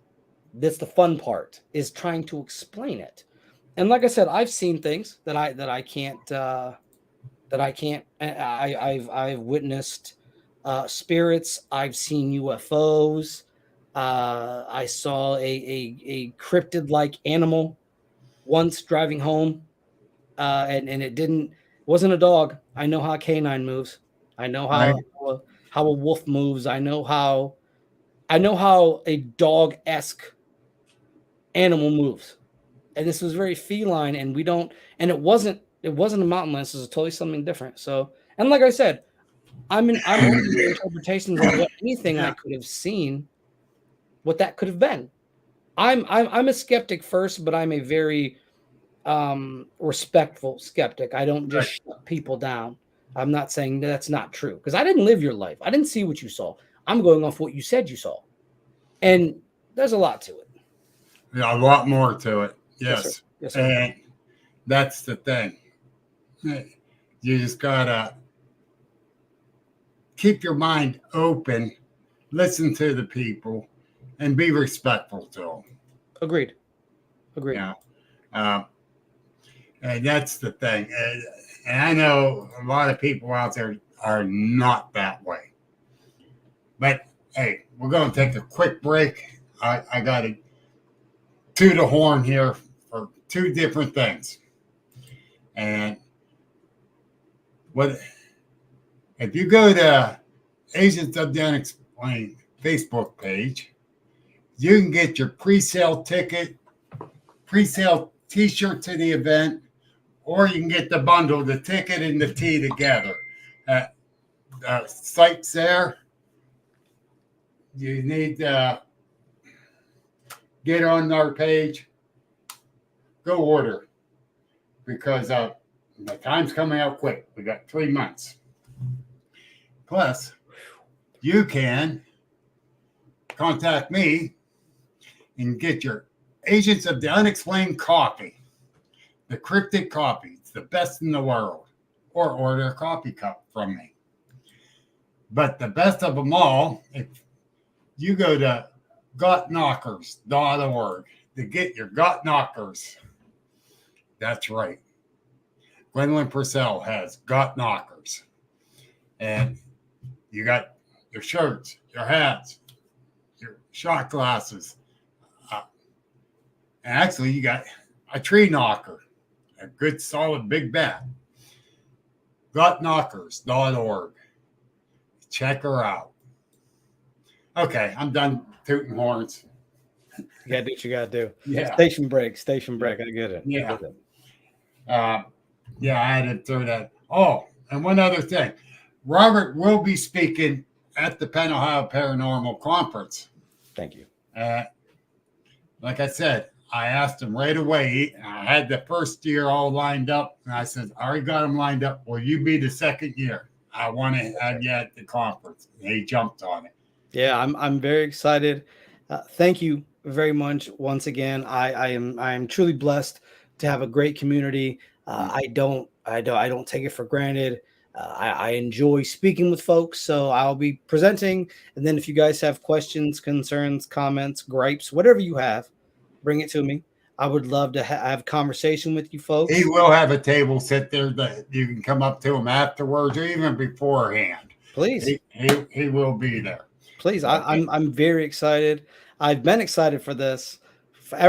S3: That's the fun part, is trying to explain it. And like I said, I've seen things that I can't I've witnessed spirits. I've seen UFOs. I saw a cryptid like animal once driving home, and it wasn't a dog. I know how a canine moves. I know
S2: Right.
S3: how a wolf moves. I know how a dog-esque animal moves. And this was very feline, and we don't. And it wasn't a mountain lion. This was totally something different. So, and like I said, I'm open to interpretations of what anything I
S2: Yeah.
S3: could have seen, what that could have been. I'm a skeptic first, but I'm a very respectful skeptic. I don't just shut people down. I'm not saying that's not true because I didn't live your life. I didn't see what you saw. I'm going off what you said you saw, and there's a lot to it.
S2: Yeah, a lot more to it.
S3: Yes,
S2: Yes.
S3: sir. Yes, sir.
S2: And that's the thing. You just gotta keep your mind open, listen to the people, and be respectful to them.
S3: Agreed.
S2: Yeah. And that's the thing. And I know a lot of people out there are not that way. But hey, we're going to take a quick break. I got to toot a horn here for two different things. And what if you go to Agents of the Unexplained Facebook page, you can get your pre-sale ticket, pre-sale t-shirt to the event, or you can get the bundle, the ticket and the tee together. Site's there. You need to get on our page, go order, because the time's coming out quick. We got 3 months. Plus, you can contact me and get your Agents of the Unexplained coffee, the cryptic coffee. It's the best in the world. Or order a coffee cup from me. But the best of them all, if you go to gotknockers.org to get your Got Knockers. That's right. Gwendolyn Purcell has Got Knockers. And you got your shirts, your hats, your shot glasses. And actually, you got a tree knocker, a good solid big bat. Gotknockers.org. Check her out. Okay, I'm done tooting horns.
S3: You gotta do what you gotta do.
S2: Yeah.
S3: Station break. I get it.
S2: Yeah.
S3: I get it.
S2: I had to throw that. Oh, and one other thing. Robert will be speaking at the Penn Ohio Paranormal Conference.
S3: Thank you.
S2: Like I said, I asked him right away. I had the first year all lined up, and I said, I already got him lined up. Will you be the second year? I want to have you at the conference. And he jumped on it.
S3: Yeah, I'm very excited. Thank you very much once again. I am truly blessed to have a great community. I don't take it for granted. I enjoy speaking with folks, so I'll be presenting. And then if you guys have questions, concerns, comments, gripes, whatever you have, bring it to me. I would love to have conversation with you folks.
S2: He will have a table set there that you can come up to him afterwards or even beforehand.
S3: Please.
S2: He will be there.
S3: Please. I'm very excited. I've been excited for this.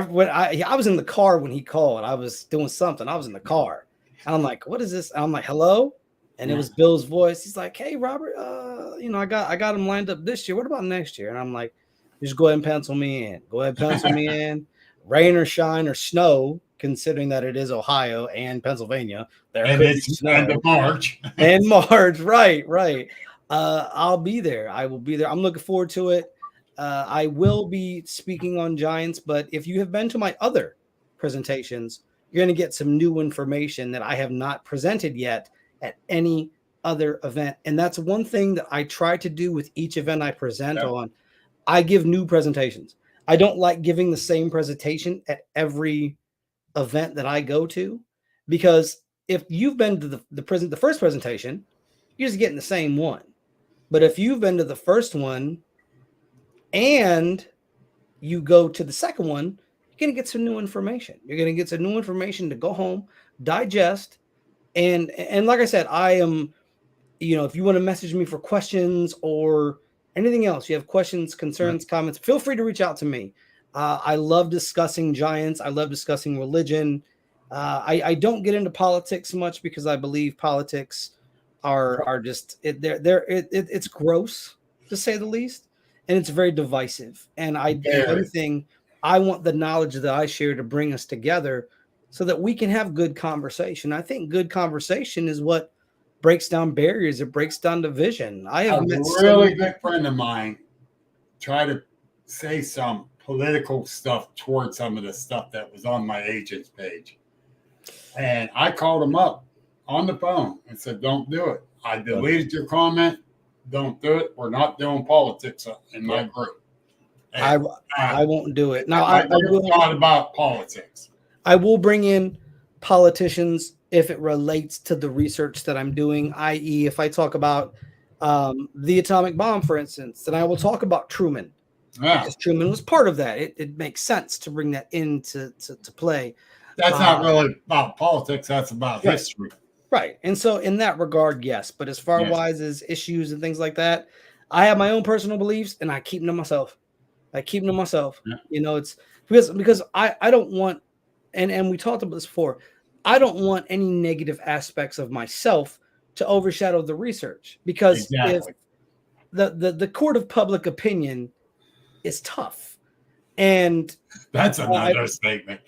S3: When I was in the car when he called. I was doing something. I was in the car. And I'm like, what is this? And I'm like, hello? And it was Bill's voice. He's like, hey, Robert, I got him lined up this year. What about next year? And I'm like, just go ahead and pencil me in. Rain or shine or snow, considering that it is Ohio and Pennsylvania.
S2: And it's end of March.
S3: And March, right. I'll be there. I will be there. I'm looking forward to it. I will be speaking on Giants, but if you have been to my other presentations, you're going to get some new information that I have not presented yet at any other event. And that's one thing that I try to do with each event I present on. I give new presentations. I don't like giving the same presentation at every event that I go to, because if you've been to the first presentation, you're just getting the same one. But if you've been to the first one and you go to the second one, you're going to get some new information. You're going to get some new information to go home, digest. And like I said, I am, if you want to message me for questions or anything else, you have questions, concerns, comments, feel free to reach out to me. I love discussing Giants. I love discussing religion. I don't get into politics much because I believe politics are just it's gross, to say the least, and it's very divisive. And if anything, I want the knowledge that I share to bring us together so that we can have good conversation. I think good conversation is what breaks down barriers. It breaks down division. I have
S2: a really good friend of mine try to say some political stuff towards some of the stuff that was on my agent's page. And I called him up on the phone and said, don't do it. I deleted your comment. Don't do it. We're not doing politics in my group.
S3: I won't do it. Now,
S2: I never thought about politics.
S3: I will bring in politicians if it relates to the research that I'm doing, i.e. if I talk about the atomic bomb, for instance, then I will talk about Truman.
S2: Yeah.
S3: Because Truman was part of that. It makes sense to bring that into to play.
S2: That's not really about politics. That's about history.
S3: Right. And so in that regard, yes. But as far
S2: Yeah.
S3: wise as issues and things like that, I have my own personal beliefs and I keep them to myself.
S2: Yeah.
S3: You know, it's because I don't want, and we talked about this before, I don't want any negative aspects of myself to overshadow the research, because if
S2: Exactly.
S3: the court of public opinion is tough. And
S2: That's another statement.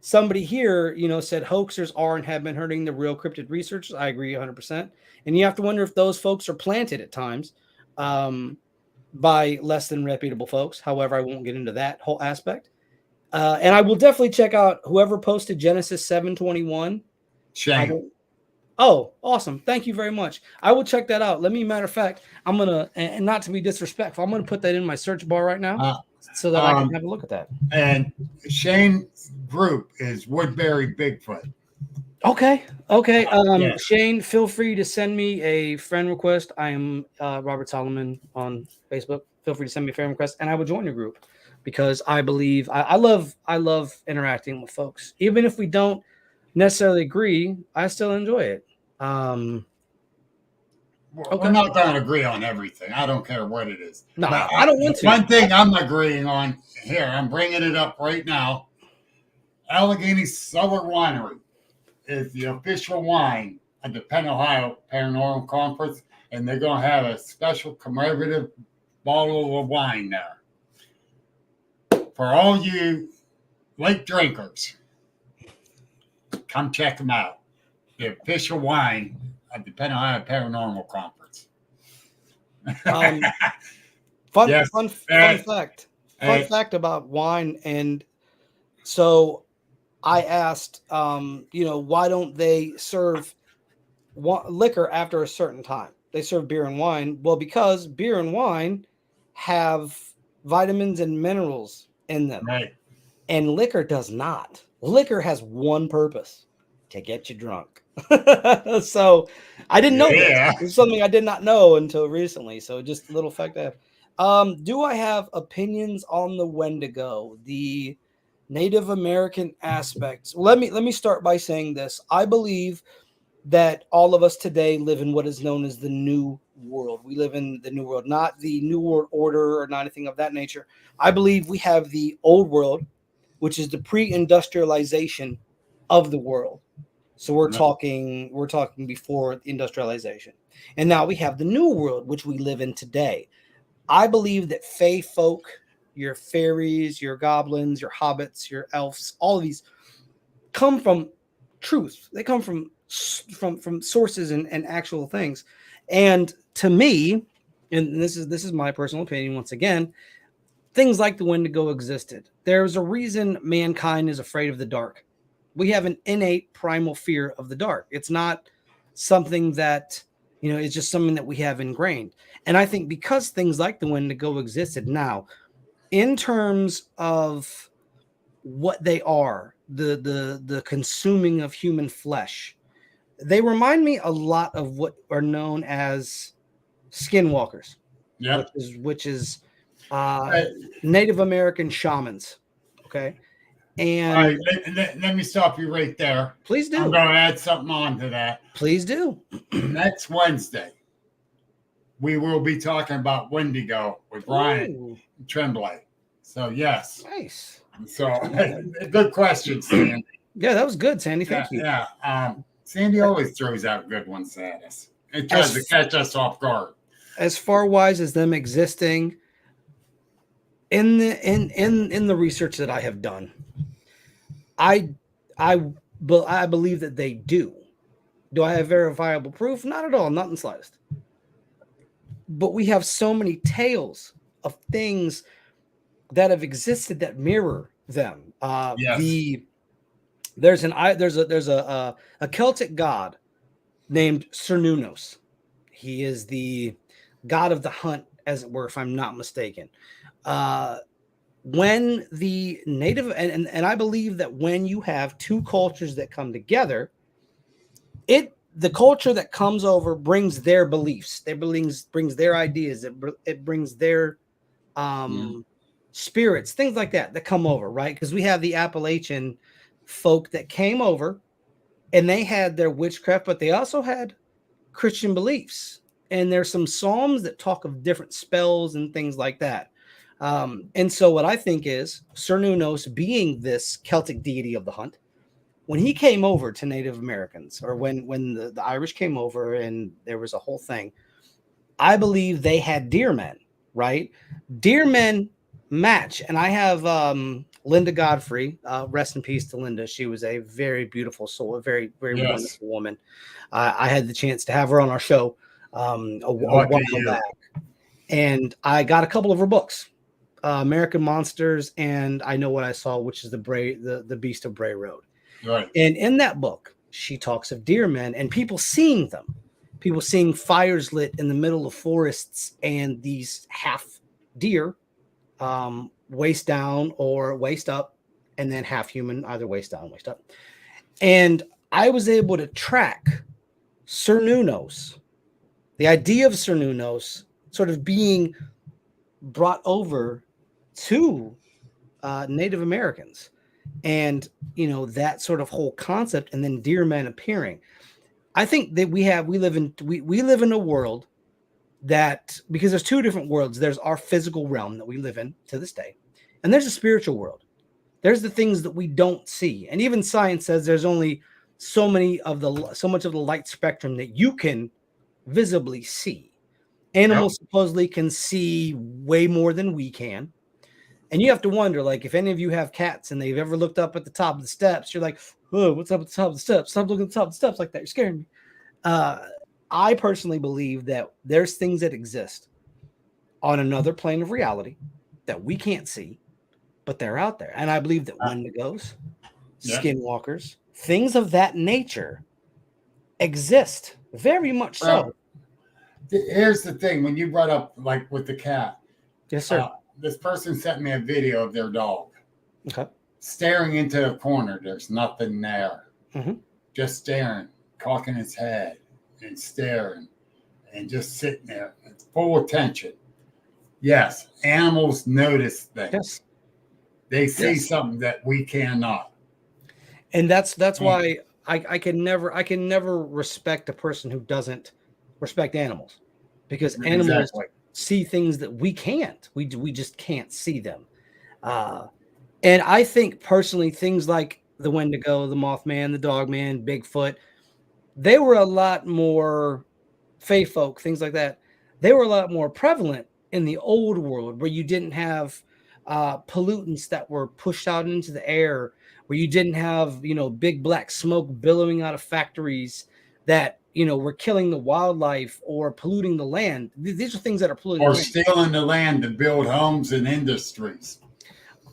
S3: somebody here, you know, said hoaxers are and have been hurting the real cryptid researchers. I agree 100%. And you have to wonder if those folks are planted at times by less than reputable folks. However, I won't get into that whole aspect. And I will definitely check out whoever posted Genesis 7:21.
S2: Shame.
S3: Oh, awesome. Thank you very much. I will check that out. Matter of fact, I'm going to, and not to be disrespectful, I'm going to put that in my search bar right now so that I can have a look at that.
S2: And Shane's group is Woodbury Bigfoot.
S3: Okay.
S2: Yeah.
S3: Shane, feel free to send me a friend request. I am Robert Solomon on Facebook. Feel free to send me a friend request, and I will join your group, because I believe I love interacting with folks, even if we don't necessarily agree. I still enjoy it.
S2: We're not going to agree on everything. I don't care what it is.
S3: No,
S2: But
S3: I don't want to.
S2: One thing I'm agreeing on here, I'm bringing it up right now. Allegheny Cellar Winery is the official wine of the Penn Ohio Paranormal Conference, and they're going to have a special commemorative bottle of wine there. For all you late drinkers, come check them out. The official wine of the Penn Ohio Paranormal Conference.
S3: Fun
S2: Yes.
S3: fact. Fun fact about wine. And so I asked, why don't they serve liquor after a certain time? They serve beer and wine. Well, because beer and wine have vitamins and minerals in them.
S2: Right.
S3: And liquor does not. Liquor has one purpose: to get you drunk. So I didn't know
S2: Yeah.
S3: this. It's something I did not know until recently. So just a little fact I have. Do I have opinions on the Wendigo, the Native American aspects? Let me start by saying this. I believe that all of us today live in what is known as the New World. We live in the New World, not the New World Order or not anything of that nature. I believe we have the Old World, which is the pre-industrialization of the world. So we're talking before industrialization. And now we have the New World, which we live in today. I believe that fae folk, your fairies, your goblins, your hobbits, your elves, all of these come from truth. They come from sources and actual things. And to me, and this is my personal opinion once again, things like the Wendigo existed. There's a reason mankind is afraid of the dark. We have an innate primal fear of the dark. It's not something that, it's just something that we have ingrained. And I think because things like the Wendigo existed, now, in terms of what they are, the consuming of human flesh, they remind me a lot of what are known as skinwalkers.
S2: Yeah.
S3: Which is Native American shamans. Okay. And
S2: all right, let me stop you right there.
S3: Please do.
S2: I'm going to add something on to that.
S3: Please do.
S2: Next Wednesday, we will be talking about Wendigo with Ryan Tremblay. So, yes.
S3: Nice.
S2: So, good question, Sandy.
S3: Yeah, that was good, Sandy. Thank you.
S2: Yeah. Sandy always throws out good ones at us. It tries to catch us off guard.
S3: As far wise as them existing, in the research that I have done, I believe that they do. Do I have verifiable proof? Not at all, not in the slightest. But we have so many tales of things that have existed that mirror them.
S2: Yes.
S3: There's a Celtic god named Cernunnos. He is the god of the hunt, as it were, if I'm not mistaken. When the native and I believe that when you have two cultures that come together, the culture that comes over brings their beliefs, brings their ideas, it brings their spirits, things like that come over, right? Because we have the Appalachian folk that came over and they had their witchcraft, but they also had Christian beliefs. And there's some psalms that talk of different spells and things like that. And so what I think is Cernunnos, being this Celtic deity of the hunt, when he came over to Native Americans, or when the Irish came over and there was a whole thing, I believe they had deer men, right? Deer men match. And I have Linda Godfrey, rest in peace to Linda. She was a very beautiful soul, a very, very wonderful woman. I had the chance to have her on our show a while back. And I got a couple of her books, American Monsters, and I Know What I Saw, which is the Beast of Bray Road.
S2: Right.
S3: And in that book, she talks of deer men and people seeing them, people seeing fires lit in the middle of forests and these half deer, waist down or waist up, and then half human, either waist down, waist up. And I was able to track Cernunnos, the idea of Cernunnos sort of being brought over to Native Americans. And, you know, that sort of whole concept, and then deer men appearing. I think that we live in a world that, because there's two different worlds. There's our physical realm that we live in to this day, and there's a spiritual world. There's the things that we don't see. And even science says there's only so much of the light spectrum that you can visibly see. Animals supposedly can see way more than we can. And you have to wonder, like, if any of you have cats and they've ever looked up at the top of the steps, you're like, oh, what's up at the top of the steps? Stop looking at the top of the steps like that. You're scaring me. I personally believe that there's things that exist on another plane of reality that we can't see, but they're out there. And I believe that Wendigos, skinwalkers, things of that nature exist very much so.
S2: Here's the thing. When you brought up, like, with the cat.
S3: Yes, sir.
S2: This person sent me a video of their dog staring into a corner. There's nothing there. Just staring, cocking its head and staring and just sitting there, full attention. Yes, animals notice things.
S3: Yes.
S2: They see something that we cannot.
S3: And that's why I can never respect a person who doesn't respect animals, because animals see things that we can't. We just can't see them. And I think personally, things like the Wendigo, the Mothman, the Dogman, Bigfoot, they were a lot more fae folk, things like that. They were a lot more prevalent in the old world, where you didn't have pollutants that were pushed out into the air, where you didn't have, you know, big black smoke billowing out of factories that, you know, were killing the wildlife or polluting the land. These are things that are polluting.
S2: Or stealing the land to build homes and industries.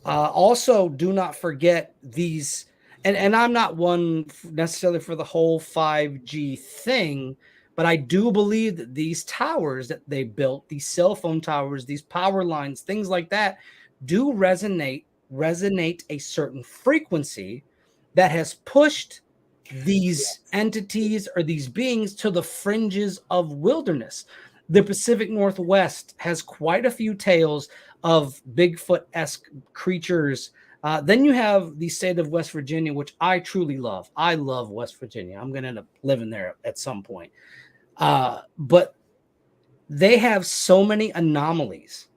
S3: Also, do not forget these, and I'm not one necessarily for the whole 5G thing, but I do believe that these towers that they built, these cell phone towers, these power lines, things like that, do resonate a certain frequency that has pushed these entities or these beings to the fringes of wilderness. The Pacific Northwest has quite a few tales of Bigfoot-esque creatures. Then you have the state of West Virginia, which I truly love. I love West Virginia. I'm going to end up living there at some point. But they have so many anomalies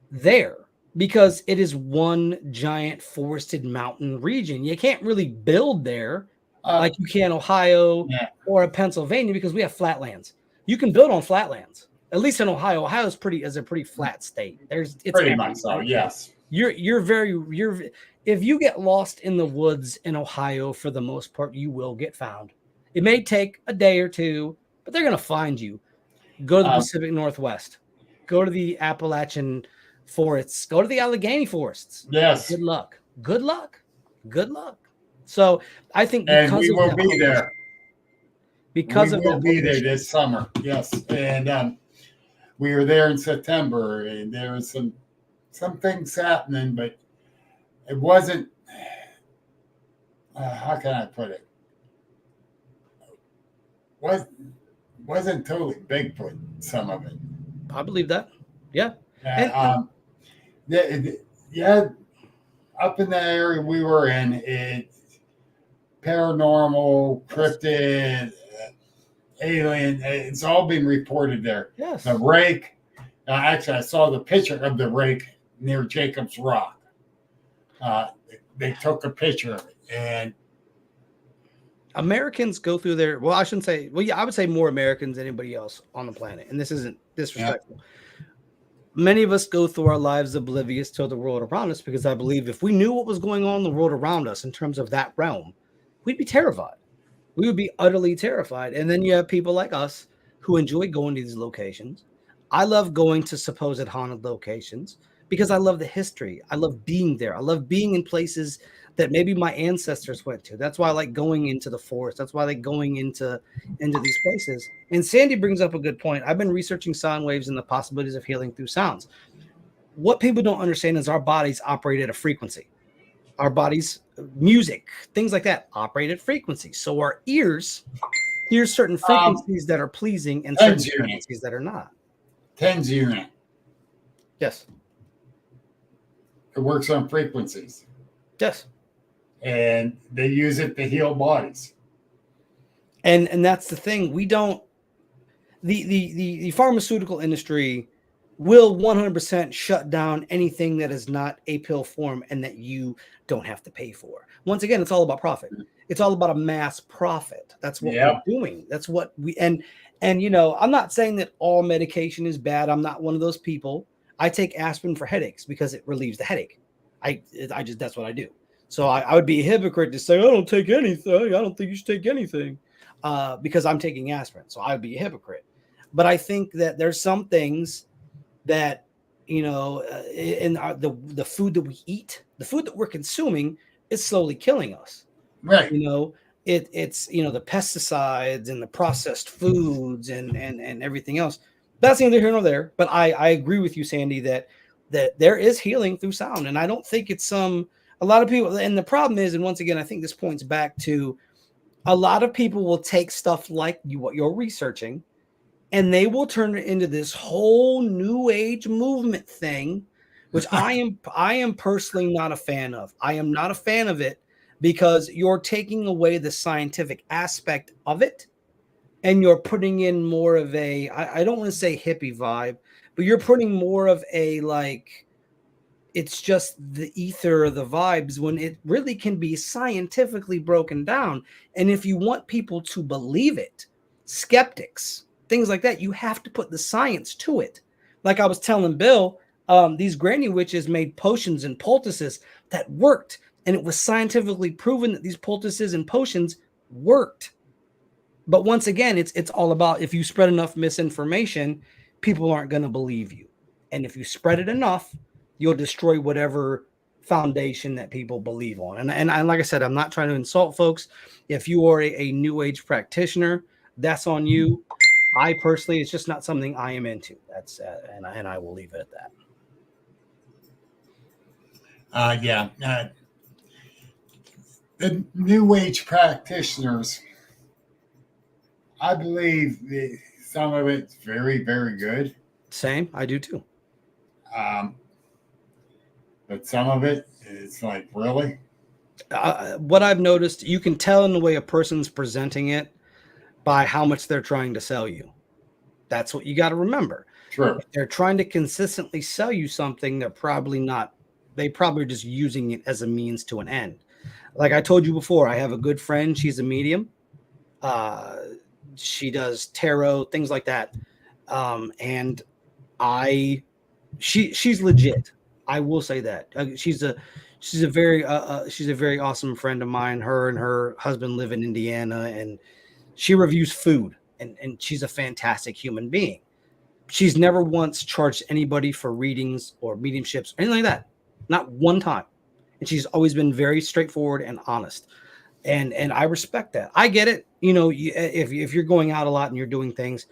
S3: there because it is one giant forested mountain region. You can't really build there like you can Ohio or Pennsylvania, because we have flatlands. You can build on flatlands. At least in Ohio. Ohio is a pretty flat state. It's
S2: pretty much so. Yes.
S3: If you get lost in the woods in Ohio, for the most part, you will get found. It may take a day or two, but they're going to find you. Go to the Pacific Northwest. Go to the Appalachian forests. Go to the Allegheny forests.
S2: Yes.
S3: Good luck. Good luck. Good luck. So I think
S2: because we will be there.
S3: Because
S2: we will be there this summer. Yes, and we were there in September, and there was some things happening, but it wasn't. How can I put it? Wasn't totally Bigfoot. Some of it.
S3: I believe that. Yeah.
S2: Yeah. Up in the area we were in, paranormal, cryptid, alien. It's all been reported there.
S3: Yes.
S2: The rake. Actually, I saw the picture of the rake near Jacob's Rock. They took a picture of it, and
S3: Americans go through their, well, I shouldn't say, well, yeah, I would say more Americans than anybody else on the planet. And this isn't disrespectful. Many of us go through our lives oblivious to the world around us, because I believe if we knew what was going on in the world around us in terms of that realm, we'd be terrified. We would be utterly terrified. And then you have people like us who enjoy going to these locations. I love going to supposed haunted locations because I love the history. I love being there. I love being in places that maybe my ancestors went to. That's why I like going into the forest. That's why I like going into these places. And Sandy brings up a good point. I've been researching sound waves and the possibilities of healing through sounds. What people don't understand is our bodies operate at a frequency. Our bodies, music, things like that, operate at frequency. So our ears hear certain frequencies that are pleasing and certain frequencies that are not.
S2: 10's unit.
S3: Yes.
S2: It works on frequencies.
S3: Yes.
S2: And they use it to heal bodies.
S3: And that's the thing. We don't, the pharmaceutical industry will 100% shut down anything that is not a pill form and that you don't have to pay for. Once again, it's all about profit. It's all about a mass profit. That's what we're doing. That's what we, and you know, I'm not saying that all medication is bad. I'm not one of those people. I take aspirin for headaches because it relieves the headache. I just, that's what I do. So I would be a hypocrite to say, I don't take anything. I don't think you should take anything because I'm taking aspirin. So I would be a hypocrite. But I think that there's some things that, you know, in the food that we eat, the food that we're consuming is slowly killing us.
S2: Right.
S3: You know, it's, you know, the pesticides and the processed foods and everything else. That's neither here nor there. But I agree with you, Sandy, that there is healing through sound. And I don't think it's a lot of people. And the problem is, and once again, I think this points back to a lot of people will take stuff like what you're researching and they will turn it into this whole new age movement thing, which I am personally not a fan of. I am not a fan of it because you're taking away the scientific aspect of it and you're putting in more of a, I don't want to say hippie vibe, but you're putting more of a, like, it's just the ether or the vibes when it really can be scientifically broken down. And if you want people to believe it, skeptics, things like that, you have to put the science to it. Like I was telling Bill, these granny witches made potions and poultices that worked. And it was scientifically proven that these poultices and potions worked. But once again, it's all about, if you spread enough misinformation, people aren't going to believe you. And if you spread it enough, you'll destroy whatever foundation that people believe on. And like I said, I'm not trying to insult folks. If you are a new age practitioner, that's on you. I personally, it's just not something I am into. That's and I will leave it at
S2: that. The new age practitioners, I believe some of it's very, very good.
S3: Same, I do too.
S2: But some of it, it's like, really?
S3: What I've noticed, you can tell in the way a person's presenting it by how much they're trying to sell you. That's what you got to remember.
S2: True.
S3: If they're trying to consistently sell you something, they're probably not. They probably are just using it as a means to an end. Like I told you before, I have a good friend. She's a medium. She does tarot, things like that. And she's legit. I will say that she's a very awesome friend of mine. Her and her husband live in Indiana, and she reviews food, and she's a fantastic human being. She's never once charged anybody for readings or mediumships, or anything like that. Not one time. And she's always been very straightforward and honest. And I respect that. I get it. You know, if you're going out a lot and you're doing things,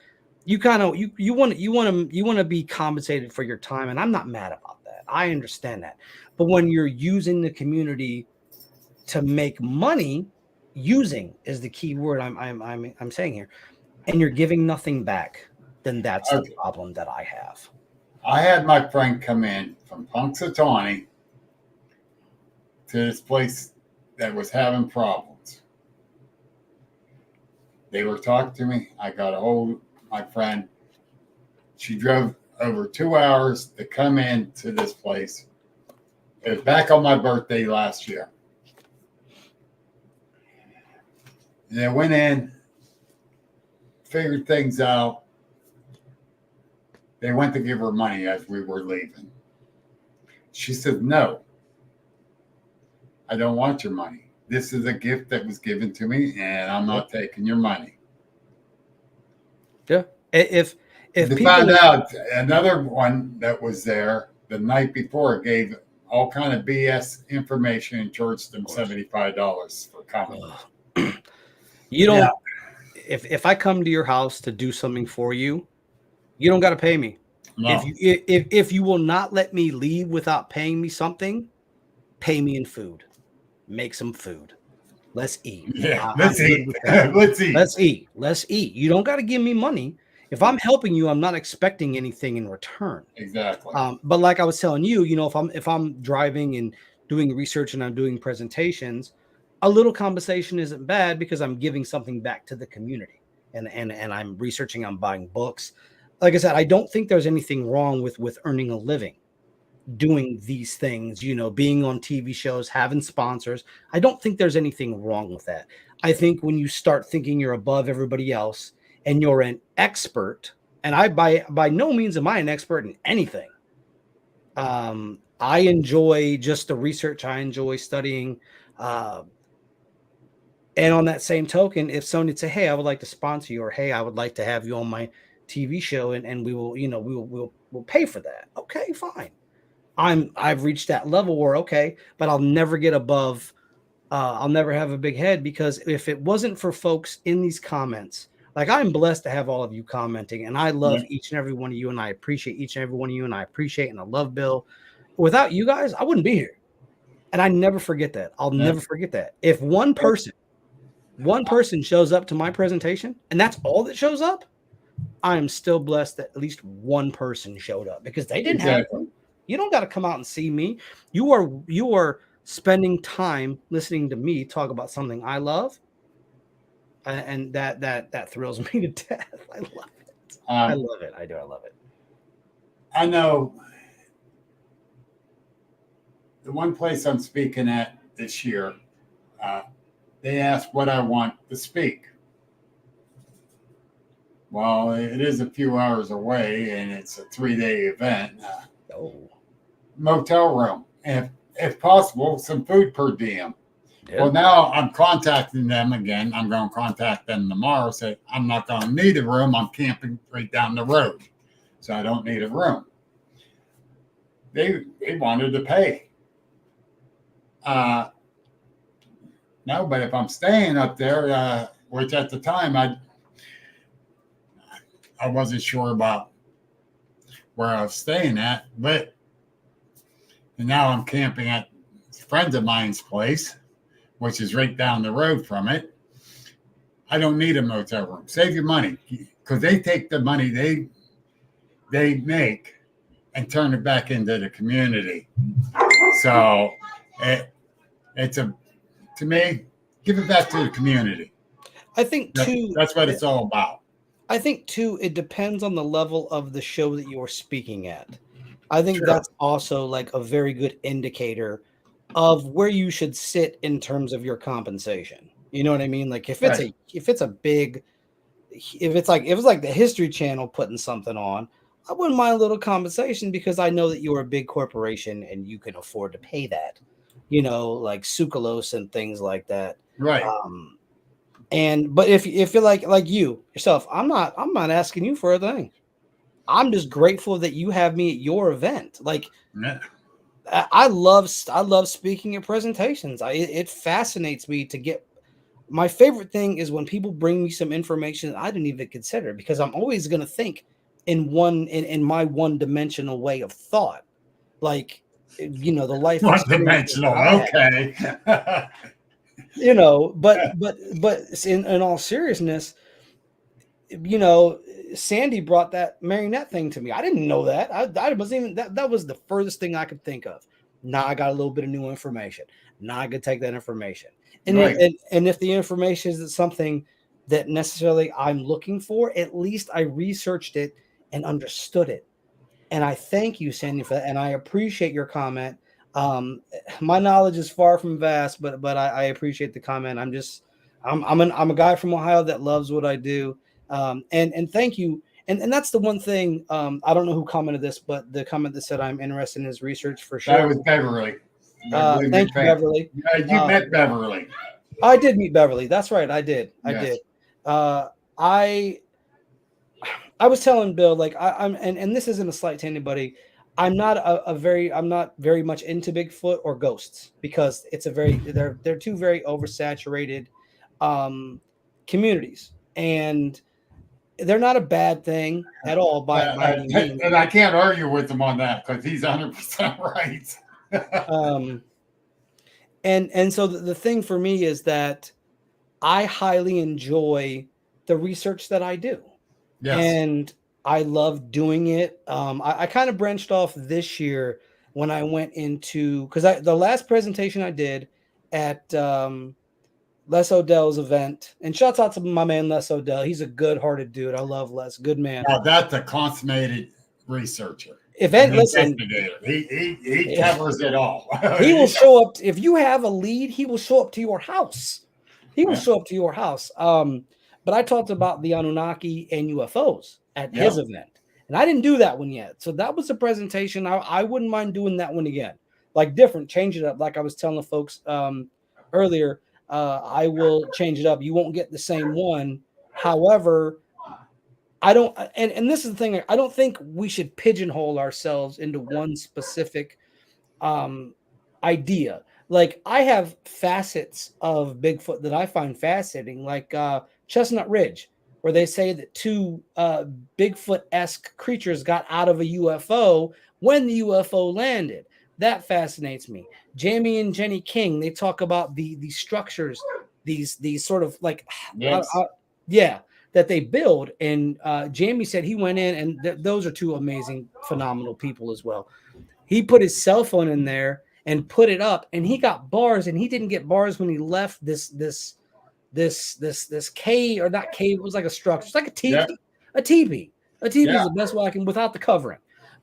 S3: you kind of you want to be compensated for your time, and I'm not mad about that. I understand that. But when you're using the community to make money, using is the key word I'm saying here, and you're giving nothing back, then that's the problem that I have.
S2: I had my friend come in from Punxsutawney to this place that was having problems. They were talking to me. I got a hold of my friend. She drove over 2 hours to come in to this place. It was back on my birthday last year. And I went in, figured things out. They went to give her money as we were leaving. She said, "No, I don't want your money. This is a gift that was given to me, and I'm not taking your money."
S3: Yeah. If
S2: they
S3: people
S2: found out another one that was there the night before gave all kind of BS information and charged them $75 for coming.
S3: You don't. Yeah. If I come to your house to do something for you, you don't got to pay me.
S2: No.
S3: If you will not let me leave without paying me something, pay me in food. Make some food. Let's eat.
S2: Yeah, let's eat.
S3: Let's eat. You don't got to give me money. If I'm helping you, I'm not expecting anything in return.
S2: Exactly.
S3: But like I was telling you, if I'm driving and doing research and I'm doing presentations, a little conversation isn't bad because I'm giving something back to the community, and I'm researching. I'm buying books. Like I said, I don't think there's anything wrong with earning a living, doing these things. Being on TV shows, having sponsors. I don't think there's anything wrong with that. I think when you start thinking you're above everybody else and you're an expert, and I by no means am I an expert in anything. I enjoy just the research. I enjoy studying. And on that same token, if somebody would say, "Hey, I would like to sponsor you," or "Hey, I would like to have you on my TV show," and we will, we'll pay for that. Okay, fine. I've reached that level where okay, but I'll never get above. I'll never have a big head, because if it wasn't for folks in these comments, like I'm blessed to have all of you commenting, and I love each and every one of you, and I appreciate each and every one of you, and I appreciate and I love Bill. Without you guys, I wouldn't be here, and I never forget that. I'll never forget that. If one person shows up to my presentation, and that's all that shows up, I am still blessed that at least one person showed up, because they didn't have to. You don't got to come out and see me. You are spending time listening to me talk about something I love, and that thrills me to death. I love it. I love it. I do. I love it.
S2: I know the one place I'm speaking at this year. They asked what I want to speak. Well, it is a few hours away, and it's a 3-day event. Motel room, and if possible, some food per diem. Yeah. Well, now I'm contacting them again. I'm going to contact them tomorrow. Say I'm not going to need a room. I'm camping right down the road, so I don't need a room. They wanted to pay. No, but if I'm staying up there, which at the time I wasn't sure about where I was staying at, and now I'm camping at friends of mine's place, which is right down the road from it. I don't need a motel room. Save your money, because they take the money they make and turn it back into the community. So to me, give it back to the community.
S3: I think too.
S2: That's what it's all about.
S3: I think too, it depends on the level of the show that you are speaking at. I think that's also like a very good indicator of where you should sit in terms of your compensation. You know what I mean? Like if it's like the History Channel putting something on, I wouldn't mind a little compensation, because I know that you're a big corporation and you can afford to pay that. Like Sukalos and things like that.
S2: Right.
S3: But if you're like you yourself, I'm not asking you for a thing. I'm just grateful that you have me at your event. Like, I love speaking at presentations. It fascinates me to get. My favorite thing is when people bring me some information that I didn't even consider, because I'm always going to think in my one-dimensional way of thought. Like, the life
S2: one-dimensional. Okay.
S3: But in all seriousness, Sandy brought that marionette thing to me. I didn't know that. I wasn't even that was the furthest thing I could think of. Now I got a little bit of new information. Now I could take that information. And if the information is something that necessarily I'm looking for. At least I researched it and understood it. And I thank you, Sandy, for that. And I appreciate your comment. My knowledge is far from vast, but I appreciate the comment. I'm a guy from Ohio that loves what I do. And thank you. And that's the one thing. I don't know who commented this, but the comment that said I'm interested in his research for sure.
S2: That was Beverly.
S3: Thank you, Beverly.
S2: You met Beverly.
S3: I did meet Beverly. That's right. I did.
S2: Yes.
S3: I did. I was telling Bill, like I'm, and this isn't a slight to anybody. I'm not I'm not very much into Bigfoot or ghosts because it's they're two very oversaturated communities, and they're not a bad thing at all by any means.
S2: And I can't argue with him on that because he's 100% right.
S3: And so the thing for me is that I highly enjoy the research that I do.
S2: Yes.
S3: And I love doing it. I kind of branched off this year when I went into, because the last presentation I did at Les Odell's event, and shouts out to my man Les Odell. He's a good-hearted dude. I love Les, good man.
S2: Now that's a consummated researcher.
S3: Listen,
S2: he covers it all.
S3: He will show up if you have a lead. He will show up to your house. He will show up to your house. But I talked about the Anunnaki and UFOs at his event, and I didn't do that one yet. So that was a presentation. I wouldn't mind doing that one again, like different, change it up. Like I was telling the folks earlier, I will change it up. You won't get the same one. However, I don't, and this is the thing. I don't think we should pigeonhole ourselves into one specific idea. Like I have facets of Bigfoot that I find fascinating, like Chestnut Ridge, where they say that two Bigfoot-esque creatures got out of a UFO when the UFO landed. That fascinates me. Jamie and Jenny King, they talk about the structures, these sort of like, that they build. And Jamie said he went in, and those are two amazing, phenomenal people as well. He put his cell phone in there and put it up, and he got bars, and he didn't get bars when he left this cave, or not cave, it was like a structure. It's like a teepee. A teepee is the best way I can, without the covering.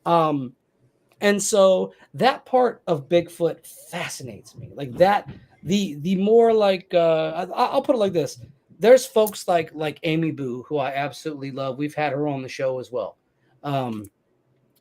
S3: And so that part of Bigfoot fascinates me. Like that, the more like I'll put it like this. There's folks like Amy Boo, who I absolutely love. We've had her on the show as well.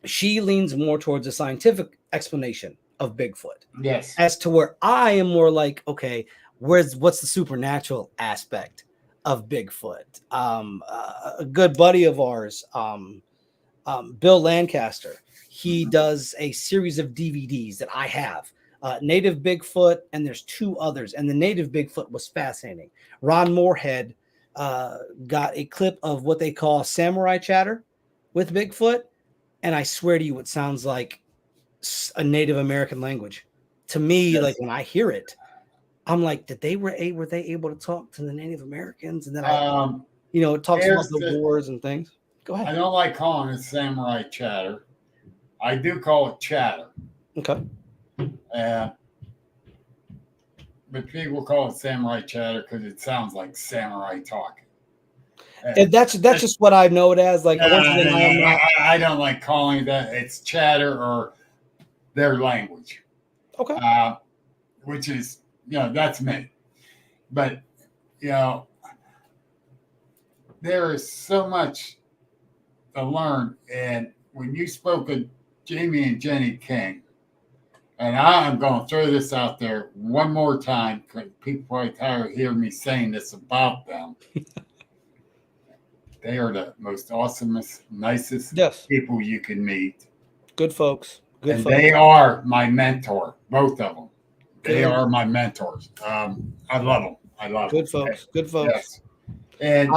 S3: She leans more towards a scientific explanation of Bigfoot.
S2: Yes.
S3: As to where I am more like, okay, what's the supernatural aspect of Bigfoot? A good buddy of ours, Bill Lancaster, he does a series of DVDs that I have. Native Bigfoot, and there's two others, and the Native Bigfoot was fascinating. Ron Moorhead got a clip of what they call samurai chatter with Bigfoot, and I swear to you, it sounds like a Native American language. To me, like when I hear it, I'm like, were they able to talk to the Native Americans? And then it talks about the wars and things. Go ahead.
S2: I don't like calling it samurai chatter. I do call it chatter.
S3: Okay.
S2: But people call it samurai chatter because it sounds like samurai talking.
S3: And that's just what I know it as. Like,
S2: I don't like calling it that. It's chatter or their language.
S3: Okay.
S2: Which is, that's me. But, there is so much to learn. And when you spoke of Jamie and Jenny King, and I'm going to throw this out there one more time because people probably tired of hearing me saying this about them. They are the most awesomest, nicest people you can meet.
S3: Good folks.
S2: They are my mentor, both of them. They are my mentors. I love them. I love
S3: Good
S2: them.
S3: folks. Good folks.
S2: Yes. And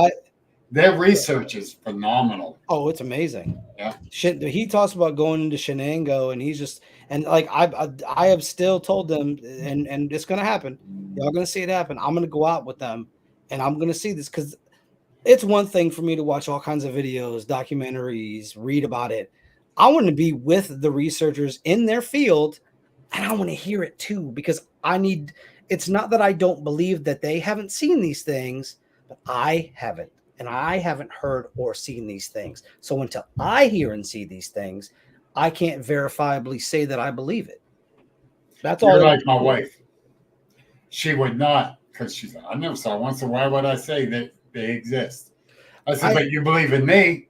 S2: their research is phenomenal.
S3: Oh, it's amazing.
S2: Yeah.
S3: He talks about going into Shenango, and he's just, and like I have still told them, and it's gonna happen. Y'all gonna see it happen. I'm gonna go out with them, and I'm gonna see this, because it's one thing for me to watch all kinds of videos, documentaries, read about it. I want to be with the researchers in their field, and I want to hear it too, because it's not that I don't believe that they haven't seen these things, but I haven't. And I haven't heard or seen these things. So until I hear and see these things, I can't verifiably say that I believe it. That's all.
S2: You're like my wife. She would not, because she's like, I never saw one, so why would I say that they exist? I said, but you believe in me.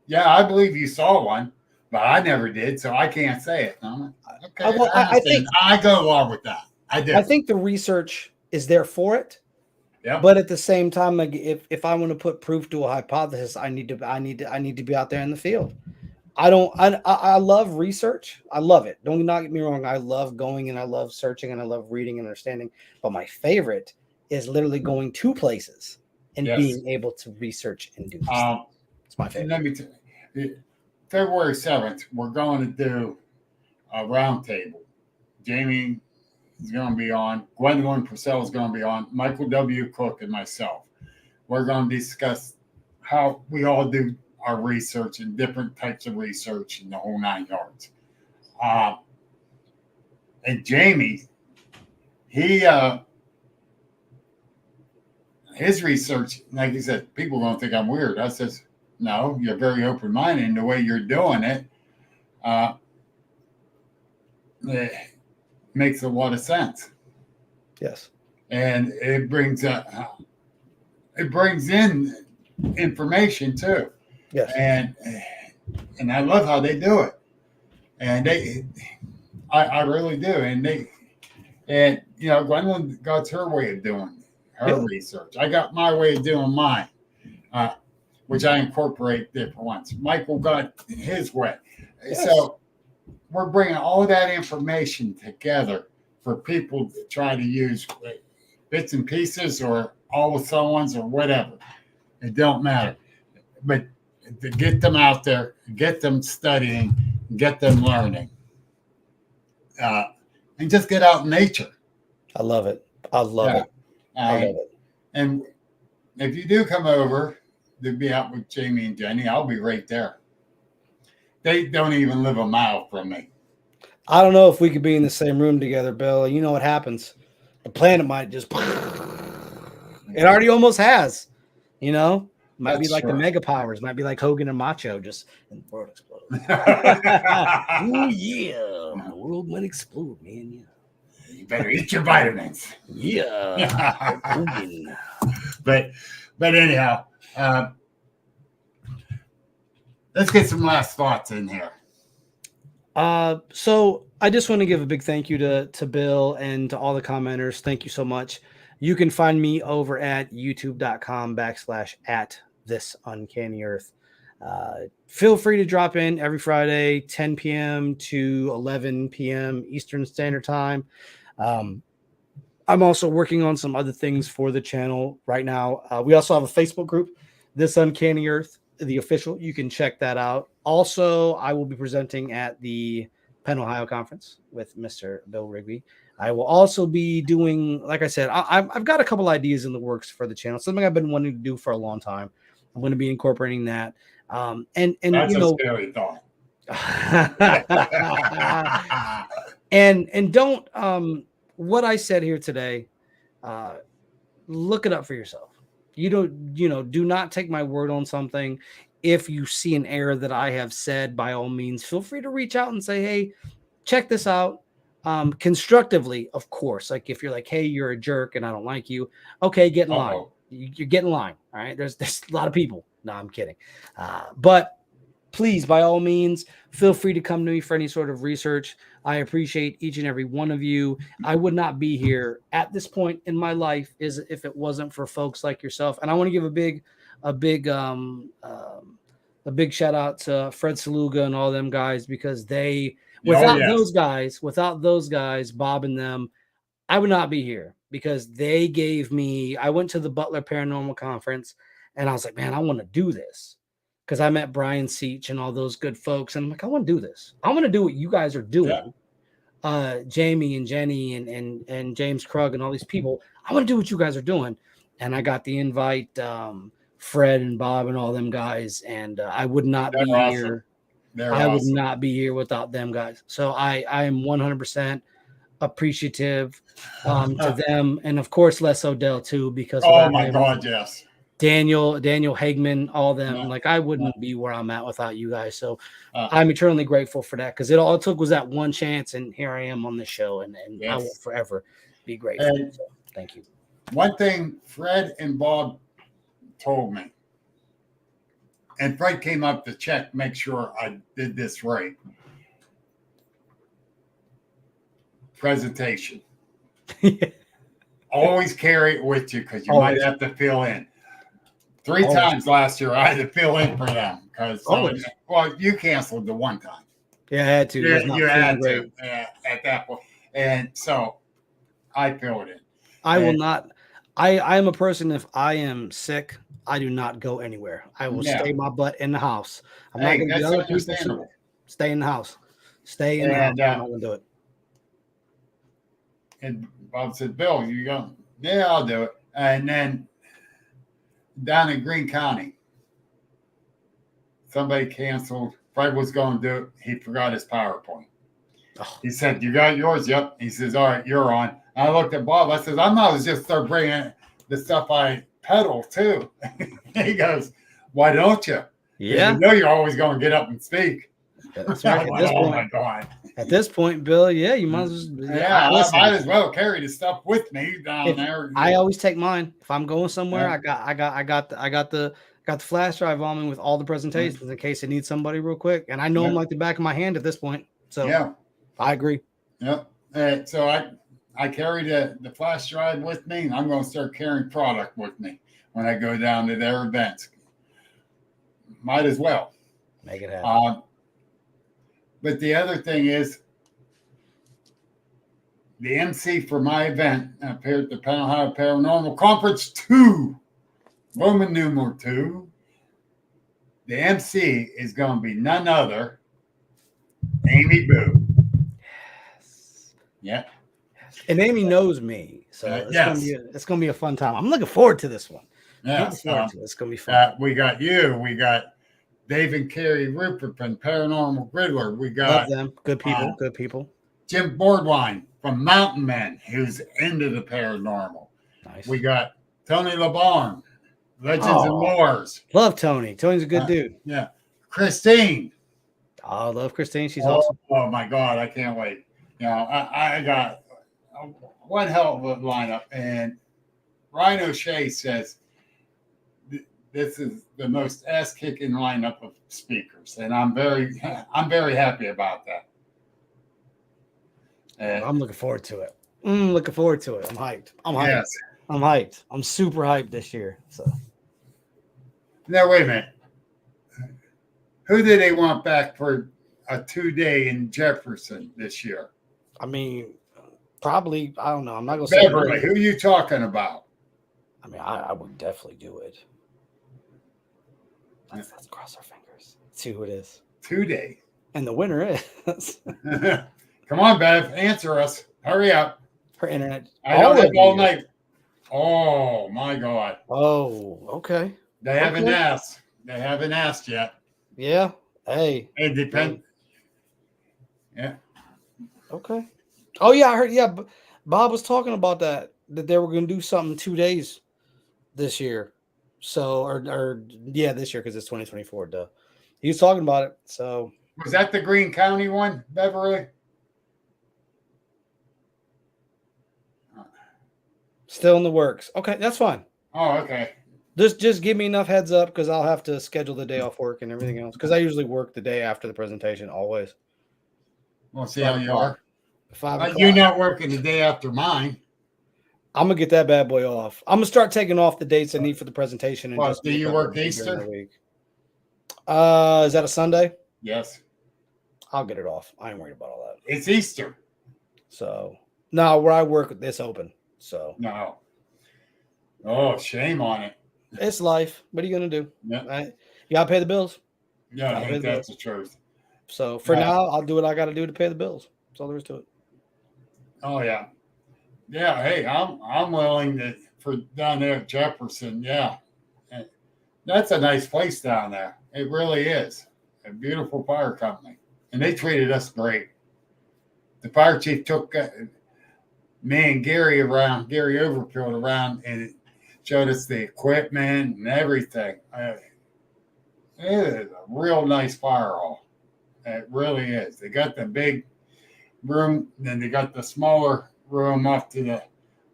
S2: Yeah, I believe you saw one, but I never did, so I can't say it. I'm like, okay, I think I go along with that. I do.
S3: I think the research is there for it.
S2: Yeah.
S3: But at the same time, like if I want to put proof to a hypothesis, I need to be out there in the field. I love research. I love it. Don't not get me wrong. I love going and I love searching and I love reading and understanding. But my favorite is literally going to places and being able to research and do this. It's my favorite.
S2: Let me tell you, February 7th, we're going to do a roundtable. Jamie is going to be on. Gwendolyn Purcell is going to be on. Michael W. Cook and myself. We're going to discuss how we all do our research and different types of research in the whole 9 yards. And Jamie, his research, like he said, people are going to think I'm weird. I says, no, you're very open-minded in the way you're doing it. It makes a lot of sense.
S3: Yes.
S2: And it brings in information too.
S3: Yes.
S2: And I love how they do it. And I really do. And you know, Gwendolyn got her way of doing her research. I got my way of doing mine, which I incorporate different ones. Michael got his way. Yes. So we're bringing all that information together for people to try to use bits and pieces or all of someone's or whatever. It don't matter. But to get them out there, get them studying, get them learning, and just get out in nature.
S3: I love it. I love it.
S2: And if you do come over to be out with Jamie and Jenny, I'll be right there. They don't even live a mile from me.
S3: I don't know if we could be in the same room together, Bill. You know what happens. The planet might just... It already almost has. You know? Might be like the mega powers. Might be like Hogan and Macho. Just... And the world explode. Oh, yeah. The world might explode, man. Yeah.
S2: You better eat your vitamins.
S3: Yeah.
S2: But anyhow, let's get some last thoughts in here.
S3: So I just want to give a big thank you to Bill and to all the commenters. Thank you so much. You can find me over at youtube.com/@thisuncanny-earth. Feel free to drop in every Friday, 10 p.m. to 11 p.m. Eastern Standard Time. I'm also working on some other things for the channel right now. We also have a Facebook group, This Uncanny Earth, the official. You can check that out. Also, I will be presenting at the Penn Ohio Conference with Mr. Bill Rigby. I will also be doing, like I said, I've got a couple ideas in the works for the channel. Something I've been wanting to do for a long time. I'm going to be incorporating that. And
S2: that's
S3: a
S2: scary thought.
S3: and don't what I said here today, look it up for yourself. Do not take my word on something. If you see an error that I have said, by all means, feel free to reach out and say, hey, check this out. Constructively, of course. Like if you're like, hey, you're a jerk and I don't like you. Okay, get in line. You're getting in line. All right. There's a lot of people. No, I'm kidding. But please, by all means, feel free to come to me for any sort of research. I appreciate each and every one of you. I would not be here at this point in my life if it wasn't for folks like yourself. And I want to give a big shout out to Fred Saluga and all them guys, because without those guys, Bob and them, I would not be here, because they gave me, I went to the Butler Paranormal Conference and I was like, man, I want to do this. Because I met Brian Seach and all those good folks. And I'm like, I want to do this. I want to do what you guys are doing. Yeah. Jamie and Jenny and James Krug and all these people. I want to do what you guys are doing. And I got the invite, Fred and Bob and all them guys. And I would not be here. I would not be here without them guys. So I am 100% appreciative to them, and of course Les Odell too, because
S2: Oh
S3: without
S2: my
S3: him,
S2: God, yes.
S3: Daniel Hagman, all them,
S2: Yeah.
S3: like I wouldn't be where I'm at without you guys. So
S2: Uh,
S3: I'm eternally grateful for that, because all it took was that one chance, and here I am on the show, and I will
S2: Yes.
S3: forever be grateful.
S2: And
S3: So, thank you.
S2: one thing Fred and Bob told me, and Fred came up to check, make sure I did this right. Presentation. Always carry it with you, because you
S3: Always.
S2: might have to fill in. Three
S3: Always.
S2: times last year I had to fill in for them because well, you canceled the one time.
S3: Yeah, I had to. It was
S2: Yeah,
S3: not
S2: you had
S3: feeling
S2: to at that point, and so I filled it.
S3: I will not. I am a person. If I am sick, I do not go anywhere. I will
S2: Yeah.
S3: stay my butt in the house. I'm
S2: Hey,
S3: not going to
S2: that's
S3: get other people sick.
S2: understandable.
S3: Stay in the house. Stay in the house.
S2: And,
S3: I'm not going to do it.
S2: And Bob said, "Bill, you go? Yeah, I'll do it." And then down in Greene County, somebody canceled. Fred was going to do it. He forgot his PowerPoint.
S3: Oh.
S2: He said, "You got yours?" Yep. He says, "All right, you're on." And I looked at Bob. I said, "I might as well just start bringing the stuff I pedal too." He goes, "Why don't you?"
S3: Yeah.
S2: You know you're always going to get up and speak.
S3: That's right.
S2: Went, oh my God.
S3: At this point, Bill, yeah, you might as well.
S2: Yeah, I might as well carry the stuff with me down there.
S3: I always take mine. If I'm going somewhere,
S2: Yeah.
S3: I got the flash drive on me with all the presentations in case I need somebody real quick. And I know them like the back of my hand at this point. So
S2: yeah,
S3: I agree.
S2: Yep. So I carry the flash drive with me, and I'm going to start carrying product with me when I go down to their events. Might as well.
S3: Make it happen.
S2: But the other thing is, the MC for my event up here at the Ohio Paranormal Conference 2, Roman numeral 2, the MC is going to be none other Amy Boo.
S3: Yes.
S2: Yeah.
S3: And Amy knows me, so it's gonna be a fun time. I'm looking forward to this one.
S2: Yeah,
S3: it's gonna be fun.
S2: We got you. We got Dave and Carrie Rupert from Paranormal Riddler. We got
S3: Love them. Good people. Good people.
S2: Jim Boardwine from Mountain Men, who's into the paranormal.
S3: Nice.
S2: We got Tony LeBarn, Legends and Lores.
S3: Love Tony. Tony's a good dude.
S2: Yeah. Christine.
S3: I love Christine. She's awesome.
S2: Oh my God, I can't wait. You know, I got one hell of a lineup, and Ryan O'Shea says this is the most ass-kicking lineup of speakers, and I'm very happy about that.
S3: I'm looking forward to it. Looking forward to it. I'm hyped.
S2: Yes.
S3: I'm hyped. I'm super hyped this year. So
S2: now wait a minute. Who do they want back for a 2-day in Jefferson this year?
S3: I mean, probably, I don't know. I'm not going to say
S2: Beverly. Who are you talking about?
S3: I mean, I would definitely do it. Let's cross our fingers. See who it is.
S2: 2-day.
S3: And the winner is.
S2: Come on, Bev. Answer us. Hurry up.
S3: Her internet.
S2: I don't have all night. Oh, my God.
S3: Oh, okay.
S2: They haven't asked. They haven't asked yet.
S3: Yeah. Hey.
S2: It depends. Yeah.
S3: Okay. Oh, yeah. I heard. Yeah. Bob was talking about that they were going to do something 2 days this year. So, or this year, because it's 2024. Duh. He was talking about it. So,
S2: was that the Greene County one, Beverly?
S3: Still in the works. Okay, that's fine.
S2: Oh, okay.
S3: Just give me enough heads up, because I'll have to schedule the day off work and everything else. Because I usually work the day after the presentation, always.
S2: We'll see how you are.
S3: 5 o'clock.
S2: You're not working the day after mine.
S3: I'm gonna get that bad boy off. I'm gonna start taking off the dates I need for the presentation. And
S2: do you work Easter?
S3: Week. Is that a Sunday?
S2: Yes.
S3: I'll get it off. I ain't worried about all that.
S2: It's Easter.
S3: So no, where I work, it's open. So
S2: no. Oh, shame on it.
S3: It's life. What are you gonna do?
S2: Yeah.
S3: Right? You gotta pay the bills.
S2: Yeah, I think that's the truth.
S3: So for now, I'll do what I got to do to pay the bills. That's all there is to it.
S2: Oh yeah. Yeah, hey, I'm willing to for down there at Jefferson. Yeah, and that's a nice place down there. It really is a beautiful fire company, and they treated us great. The fire chief took me and Gary Overfield around, and showed us the equipment and everything. It is a real nice fire hall. It really is. They got the big room, then they got the smaller room off to the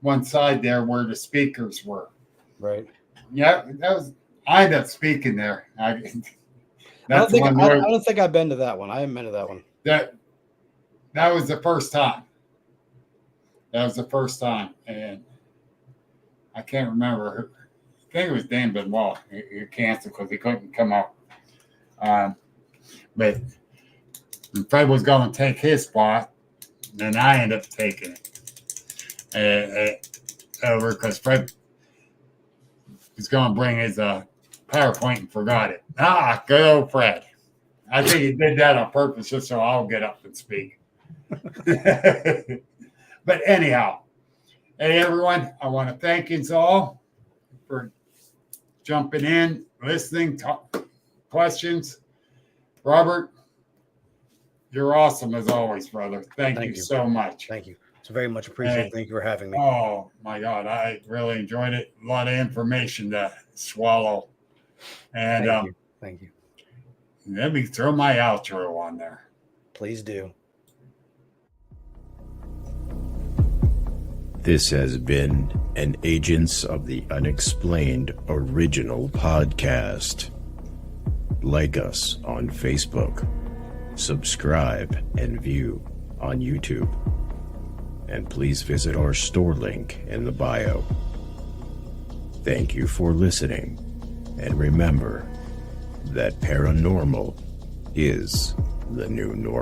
S2: one side there where the speakers were.
S3: Right.
S2: Yeah, I ended up speaking there.
S3: I don't think I've been to that one. I haven't been to that one.
S2: That was the first time. That was the first time, and I can't remember who. I think it was Dan Benoit. He canceled because he couldn't come up. But Fred was going to take his spot, and I ended up taking it over because Fred was going to bring his PowerPoint and forgot it. Good old Fred. I think he did that on purpose just so I'll get up and speak. But anyhow, hey, everyone, I want to thank you all for jumping in, listening, questions. Robert, you're awesome as always, brother. Thank you so much.
S3: Thank you. It's very much appreciated. Thank you for having me.
S2: Oh, my God. I really enjoyed it. A lot of information to swallow. And
S3: Thank you.
S2: Let me throw my outro on there.
S3: Please do.
S1: This has been an Agents of the Unexplained original podcast. Like us on Facebook, subscribe and view on YouTube, and please visit our store link in the bio. Thank you for listening, and remember that paranormal is the new normal.